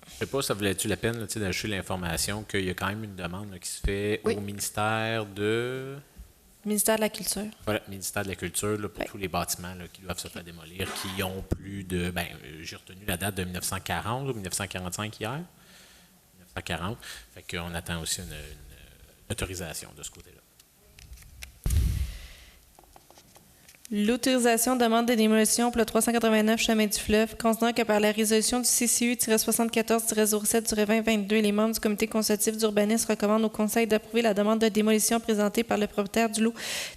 Je ne sais pas, ça valait-tu la peine d'ajouter l'information qu'il y a quand même une demande là, qui se fait Oui. au ministère de... Ministère de la Culture. Voilà, ministère de la Culture, là, pour Oui. tous les bâtiments là, qui doivent se faire démolir, qui ont plus de... Bien, j'ai retenu la date de 1940 ou 1945 hier. 1940. Fait qu'on attend aussi une autorisation de ce côté-là. L'autorisation demande de démolition pour le 389 chemin du fleuve, considérant que par la résolution du CCU-74-07-2022, les membres du comité consultatif d'urbanisme recommandent au Conseil d'approuver la demande de démolition présentée par le propriétaire du lot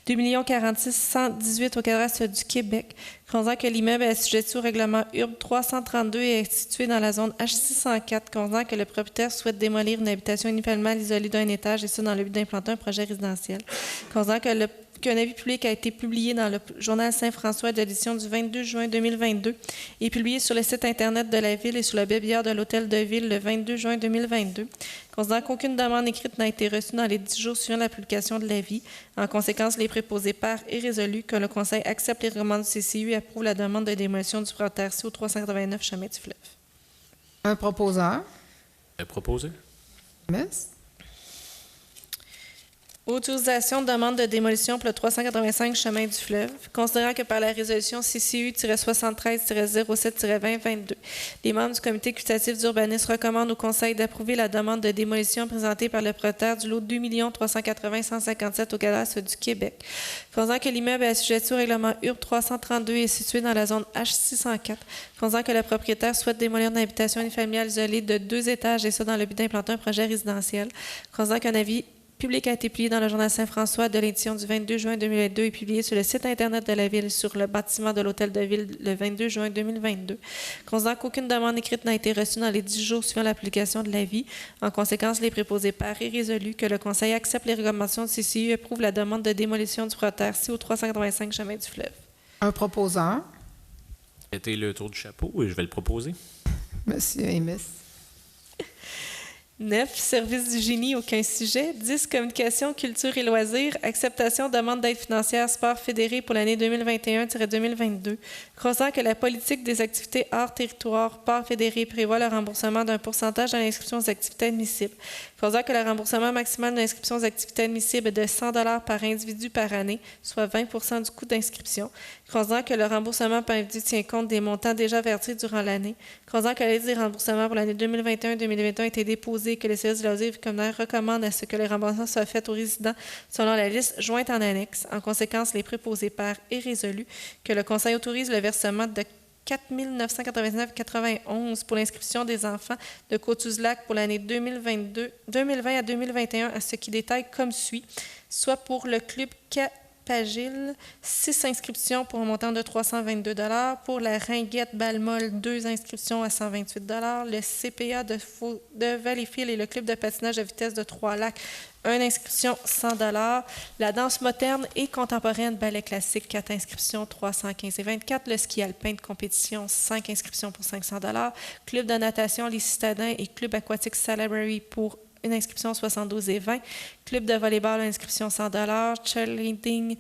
2 46 118 au cadastre du Québec, considérant que l'immeuble est assujetti au règlement URB 332 et est situé dans la zone H604, considérant que le propriétaire souhaite démolir une habitation unifamiliale isolée d'un étage et ce dans le but d'implanter un projet résidentiel, considérant qu'un avis public a été publié dans le journal Saint-François de l'édition du 22 juin 2022 et publié sur le site Internet de la Ville et sur le babillard de l'Hôtel de Ville le 22 juin 2022. Considérant qu'aucune demande écrite n'a été reçue dans les 10 jours suivant la publication de l'avis, en conséquence, les préposés par est résolu que le Conseil accepte les recommandations du CCU et approuve la demande de démolition du propriétaire ci au 389 chemin du fleuve. Un proposeur? Proposé? Amos. Autorisation de demande de démolition pour le 385 chemin du fleuve, considérant que par la résolution CCU-73-07-2022, les membres du comité consultatif d'urbanisme recommandent au Conseil d'approuver la demande de démolition présentée par le propriétaire du lot 2 380 157 au cadastre du Québec. Considérant que l'immeuble est assujetti au règlement URB 332 et est situé dans la zone H604, considérant que le propriétaire souhaite démolir une habitation unifamiliale isolée de 2 étages et ça dans le but d'implanter un projet résidentiel, considérant qu'un avis public a été publié dans le journal Saint-François de l'édition du 22 juin 2022 et publié sur le site Internet de la Ville et sur le bâtiment de l'Hôtel de Ville le 22 juin 2022. Considérant qu'aucune demande écrite n'a été reçue dans les 10 jours suivant la publication de l'avis, en conséquence, les préposés par est résolu que le Conseil accepte les recommandations du CCU et approuve la demande de démolition du propriétaire ci au 385 chemin du fleuve. Un proposeur? C'était le tour du chapeau et je vais le proposer. Monsieur Amos. 9. Services du génie, aucun sujet. 10. Communication, culture et loisirs. Acceptation, demande d'aide financière, sport fédéré pour l'année 2021-2022. Croisant que la politique des activités hors territoire, sport fédéré, prévoit le remboursement d'un pourcentage de l'inscription aux activités admissibles. Croisant que le remboursement maximal de l'inscription aux activités admissibles est de 100 $ par individu par année, soit 20 % du coût d'inscription. Croisant que le remboursement par individu tient compte des montants déjà versés durant l'année. Croisant que la liste des remboursements pour l'année 2021-2021 a été déposée et que le service de loisirs communautaires recommande à ce que les remboursements soient faits aux résidents selon la liste jointe en annexe. En conséquence, les préposés par est résolu que le Conseil autorise le versement de 4 999,91 pour l'inscription des enfants de Côte-Uslac pour l'année 2020 à 2021, à ce qui détaille comme suit, soit pour le club Capagile, 6 inscriptions pour un montant de 322 $, pour la Ringuette Balmol, 2 inscriptions à 128 $, le CPA de Valleyfield et le club de patinage de vitesse de Trois-Lacs, 1 inscription 100 $, la danse moderne et contemporaine ballet classique, 4 inscriptions 315,24 $, le ski alpin de compétition, 5 inscriptions pour 500 $, club de natation Les Citadins et club aquatique Salaberry pour une inscription 72,20 $, club de volleyball, inscription 100 $, cheerleading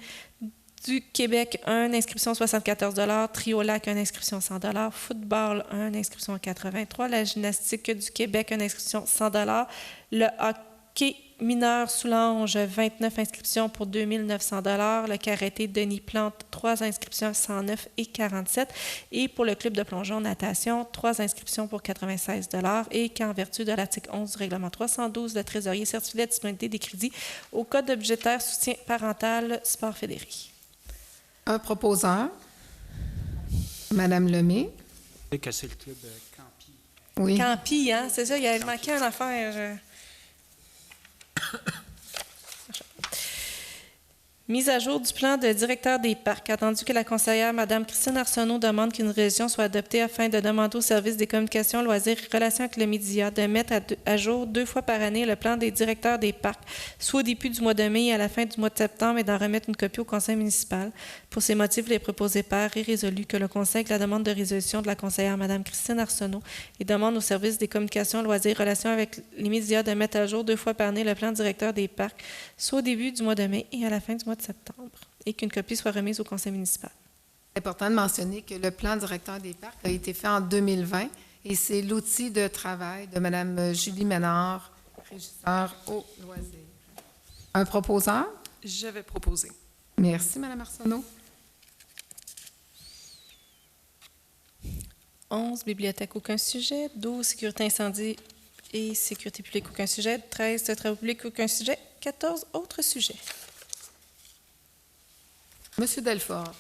du Québec, 1 inscription 74 $, Trio Lac, 1 inscription 100 $, football, 1 inscription 83 $, la gymnastique du Québec, 1 inscription 100 $, le hockey mineur Soulanges, 29 inscriptions pour 2 900 $, le karaté Denis Plante, 3 inscriptions 109 et 47 $, et pour le club de plongeon natation, 3 inscriptions pour 96 $, et qu'en vertu de l'article 11 du règlement 312, le trésorier certifie la disponibilité des crédits au code budgétaire soutien parental sport fédéré. Un proposeur, Madame Lemay. C'est que c'est le club Campi. Oui. Campi, hein? C'est ça, il avait manqué une affaire. Mise à jour du plan de directeur des parcs. Attendu que la conseillère Mme Christine Arsenault demande qu'une résolution soit adoptée afin de demander au service des communications, loisirs et relations avec le média de mettre à jour 2 fois par année le plan des directeurs des parcs, soit au début du mois de mai et à la fin du mois de septembre, et d'en remettre une copie au conseil municipal. Pour ces motifs, il est proposé par et résolu que le conseil, avec la demande de résolution de la conseillère Mme Christine Arsenault, et demande au service des communications, loisirs et relations avec les médias de mettre à jour 2 fois par année le plan directeur des parcs, soit au début du mois de mai et à la fin du mois de septembre, et qu'une copie soit remise au conseil municipal. C'est important de mentionner que le plan directeur des parcs a été fait en 2020 et c'est l'outil de travail de Mme Julie Ménard, régisseur au loisir. Un proposeur? Je vais proposer. Merci, Mme Arsenault. 11, bibliothèque, aucun sujet. 12, sécurité incendie et sécurité publique, aucun sujet. 13, travaux publics, aucun sujet. 14, autres sujets. Monsieur Delfort.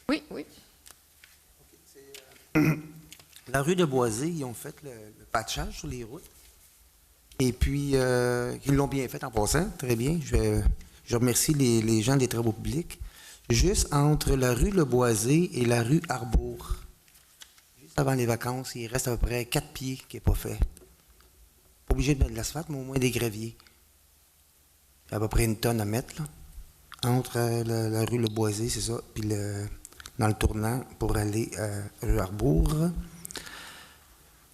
Oui, oui. La rue de Boisé, ils ont fait le patchage sur les routes. Et puis, ils l'ont bien fait en passant, très bien. Je remercie les gens des travaux publics. Juste entre la rue Le Boisé et la rue Arbour, juste avant les vacances, il reste à peu près 4 pieds qui n'est pas fait. Pas obligé de mettre de l'asphalte, mais au moins des graviers. Il y a à peu près 1 tonne à mettre, là. Entre la rue Le Boisé, c'est ça, puis dans le tournant pour aller à rue Arbour.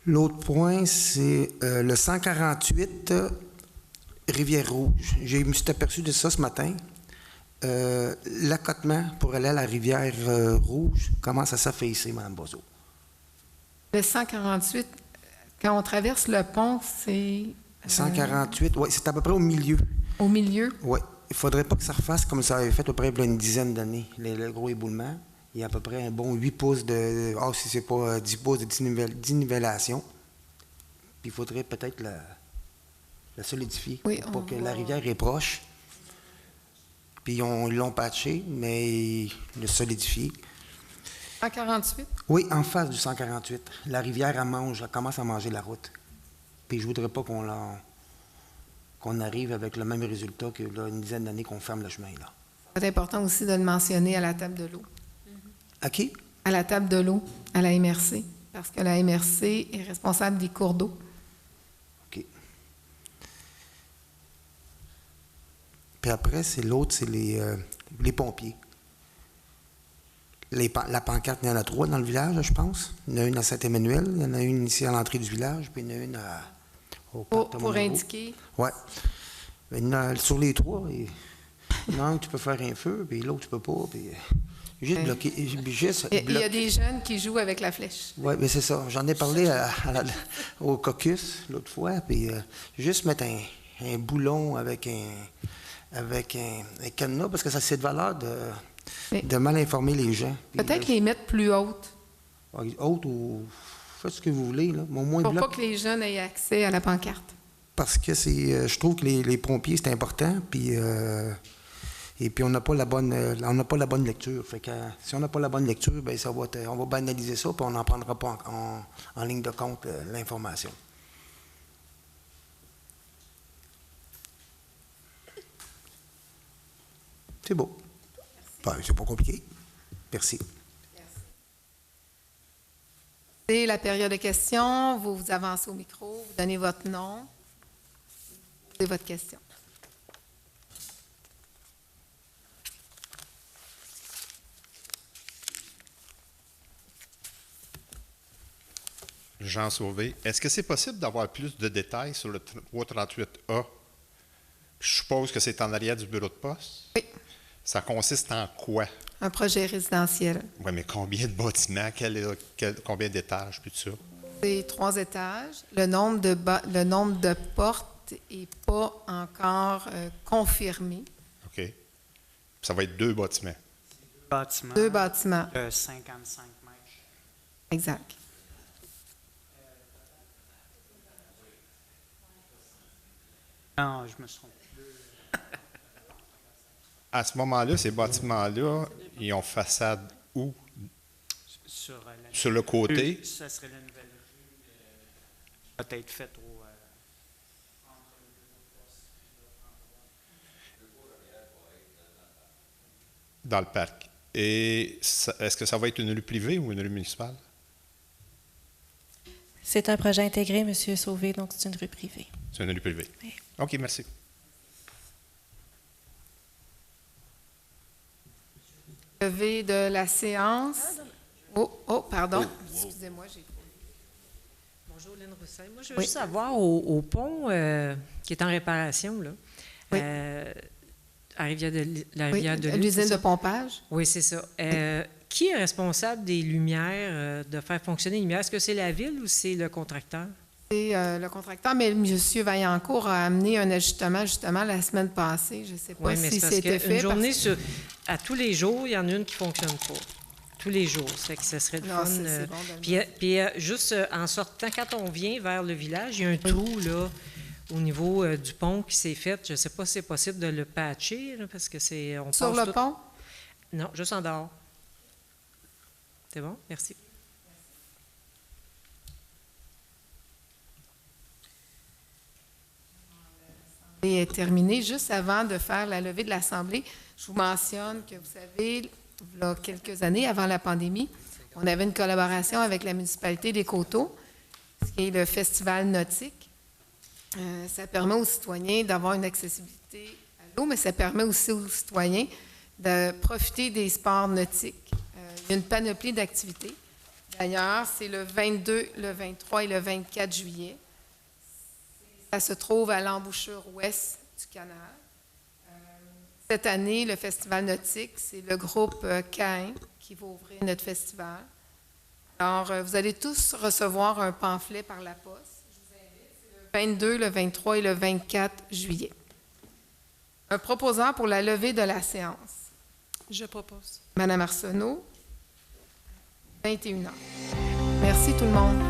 L'autre point, c'est le 148 Rivière-Rouge. Je me suis aperçu de ça ce matin. L'accotement pour aller à la Rivière-Rouge commence à s'affaisser, Mme Bozo. Le 148, quand on traverse le pont, c'est... 148, oui, c'est à peu près au milieu. Au milieu? Oui. Il ne faudrait pas que ça refasse comme ça avait fait à peu près il y a une dizaine d'années, le gros éboulement. Il y a à peu près un bon 8 pouces de... Ah, si c'est pas 10 pouces de d'innivellation. Puis il faudrait peut-être la solidifier pour que la rivière est proche. Puis ils l'ont patché, mais le solidifié. 148? Oui, en face du 148. La rivière, elle commence à manger la route. Puis je voudrais pas qu'on arrive avec le même résultat que là, une dizaine d'années qu'on ferme le chemin, là. C'est important aussi de le mentionner à la table de l'eau. À qui? À la table de l'eau, à la MRC, parce que la MRC est responsable des cours d'eau. OK. Puis après, c'est l'autre, c'est les pompiers. La pancarte, il y en a 3 dans le village, je pense. Il y en a une à Saint-Emmanuel, il y en a une ici à l'entrée du village, puis il y en a une au parc de Pour Monaco. indiquer. Oui. Il y en a sur les 3. Il y en a un, tu peux faire un feu, puis l'autre, tu peux pas. Puis juste bloquer. Il y a des jeunes qui jouent avec la flèche. Oui, mais c'est ça. J'en ai parlé au caucus l'autre fois, puis juste mettre un boulon avec un cadenas, parce que ça, c'est de valeur de mal informer les gens. Peut-être les mettre plus hautes. Haute ou faites ce que vous voulez, là. Mais au moins Pour bloc, pas que les jeunes aient accès à la pancarte. parce que je trouve que les pompiers, c'est important, puis et puis on n'a pas la bonne lecture. Fait que si on n'a pas la bonne lecture, ben on va banaliser ça, puis on n'en prendra pas en ligne de compte l'information. C'est beau. Ben, c'est pas compliqué. Merci. C'est la période de questions. Vous vous avancez au micro, vous donnez votre nom, vous posez votre question. Jean Sauvé, est-ce que c'est possible d'avoir plus de détails sur le 338A? Je suppose que c'est en arrière du bureau de poste. Oui. Ça consiste en quoi? Un projet résidentiel. Oui, mais combien de bâtiments, combien d'étages, puis tout ça? C'est 3 étages. Le nombre de portes n'est pas encore confirmé. OK. Puis ça va être 2 bâtiments. Bâtiment 2 bâtiments. de 55 mètres. Exact. Non, je me suis trompé. À ce moment-là, ces bâtiments-là, ils ont façade où? Sur le côté? Ça serait la nouvelle rue, peut-être faite au... Dans le parc. Et est-ce que ça va être une rue privée ou une rue municipale? C'est un projet intégré, M. Sauvé, donc c'est une rue privée. C'est une rue privée. Oui. OK, merci. Levé de la séance. Oh, pardon. Excusez-moi, j'ai... Bonjour, Lynn Rousseil. Moi, je veux juste savoir, au pont qui est en réparation, là, Oui. à la rivière de Lune. L'usine de pompage. Oui, c'est ça. Qui est responsable des lumières, de faire fonctionner les lumières? Est-ce que c'est la ville ou c'est le contracteur? C'est le contracteur, mais M. Vaillancourt a amené un ajustement justement la semaine passée. Je ne sais pas Oui, mais si c'est parce c'était fait. qu'une journée, à tous les jours, il y en a une qui ne fonctionne pas. Tous les jours. Ça fait que ça serait le Non, fun. c'est bon de le Puis juste en sortant, quand on vient vers le village, il y a un trou là, au niveau du pont qui s'est fait. Je ne sais pas si c'est possible de le patcher, là, parce que c'est... Sur le pont? Non, juste en dehors. C'est bon? Merci. Est terminée. Juste avant de faire la levée de l'Assemblée, je vous mentionne que, vous savez, il y a quelques années, avant la pandémie, on avait une collaboration avec la municipalité des Coteaux, ce qui est le festival nautique. Ça permet aux citoyens d'avoir une accessibilité à l'eau, mais ça permet aussi aux citoyens de profiter des sports nautiques. Il y a une panoplie d'activités. D'ailleurs, c'est le 22, le 23 et le 24 juillet. Ça se trouve à l'embouchure ouest du canal. Cette année, le festival nautique, c'est le groupe Cain qui va ouvrir notre festival. Alors, vous allez tous recevoir un pamphlet par la poste. Je vous invite, c'est le 22, le 23 et le 24 juillet. Un proposant pour la levée de la séance. Je propose. Madame Arsenault, 21h. Merci tout le monde.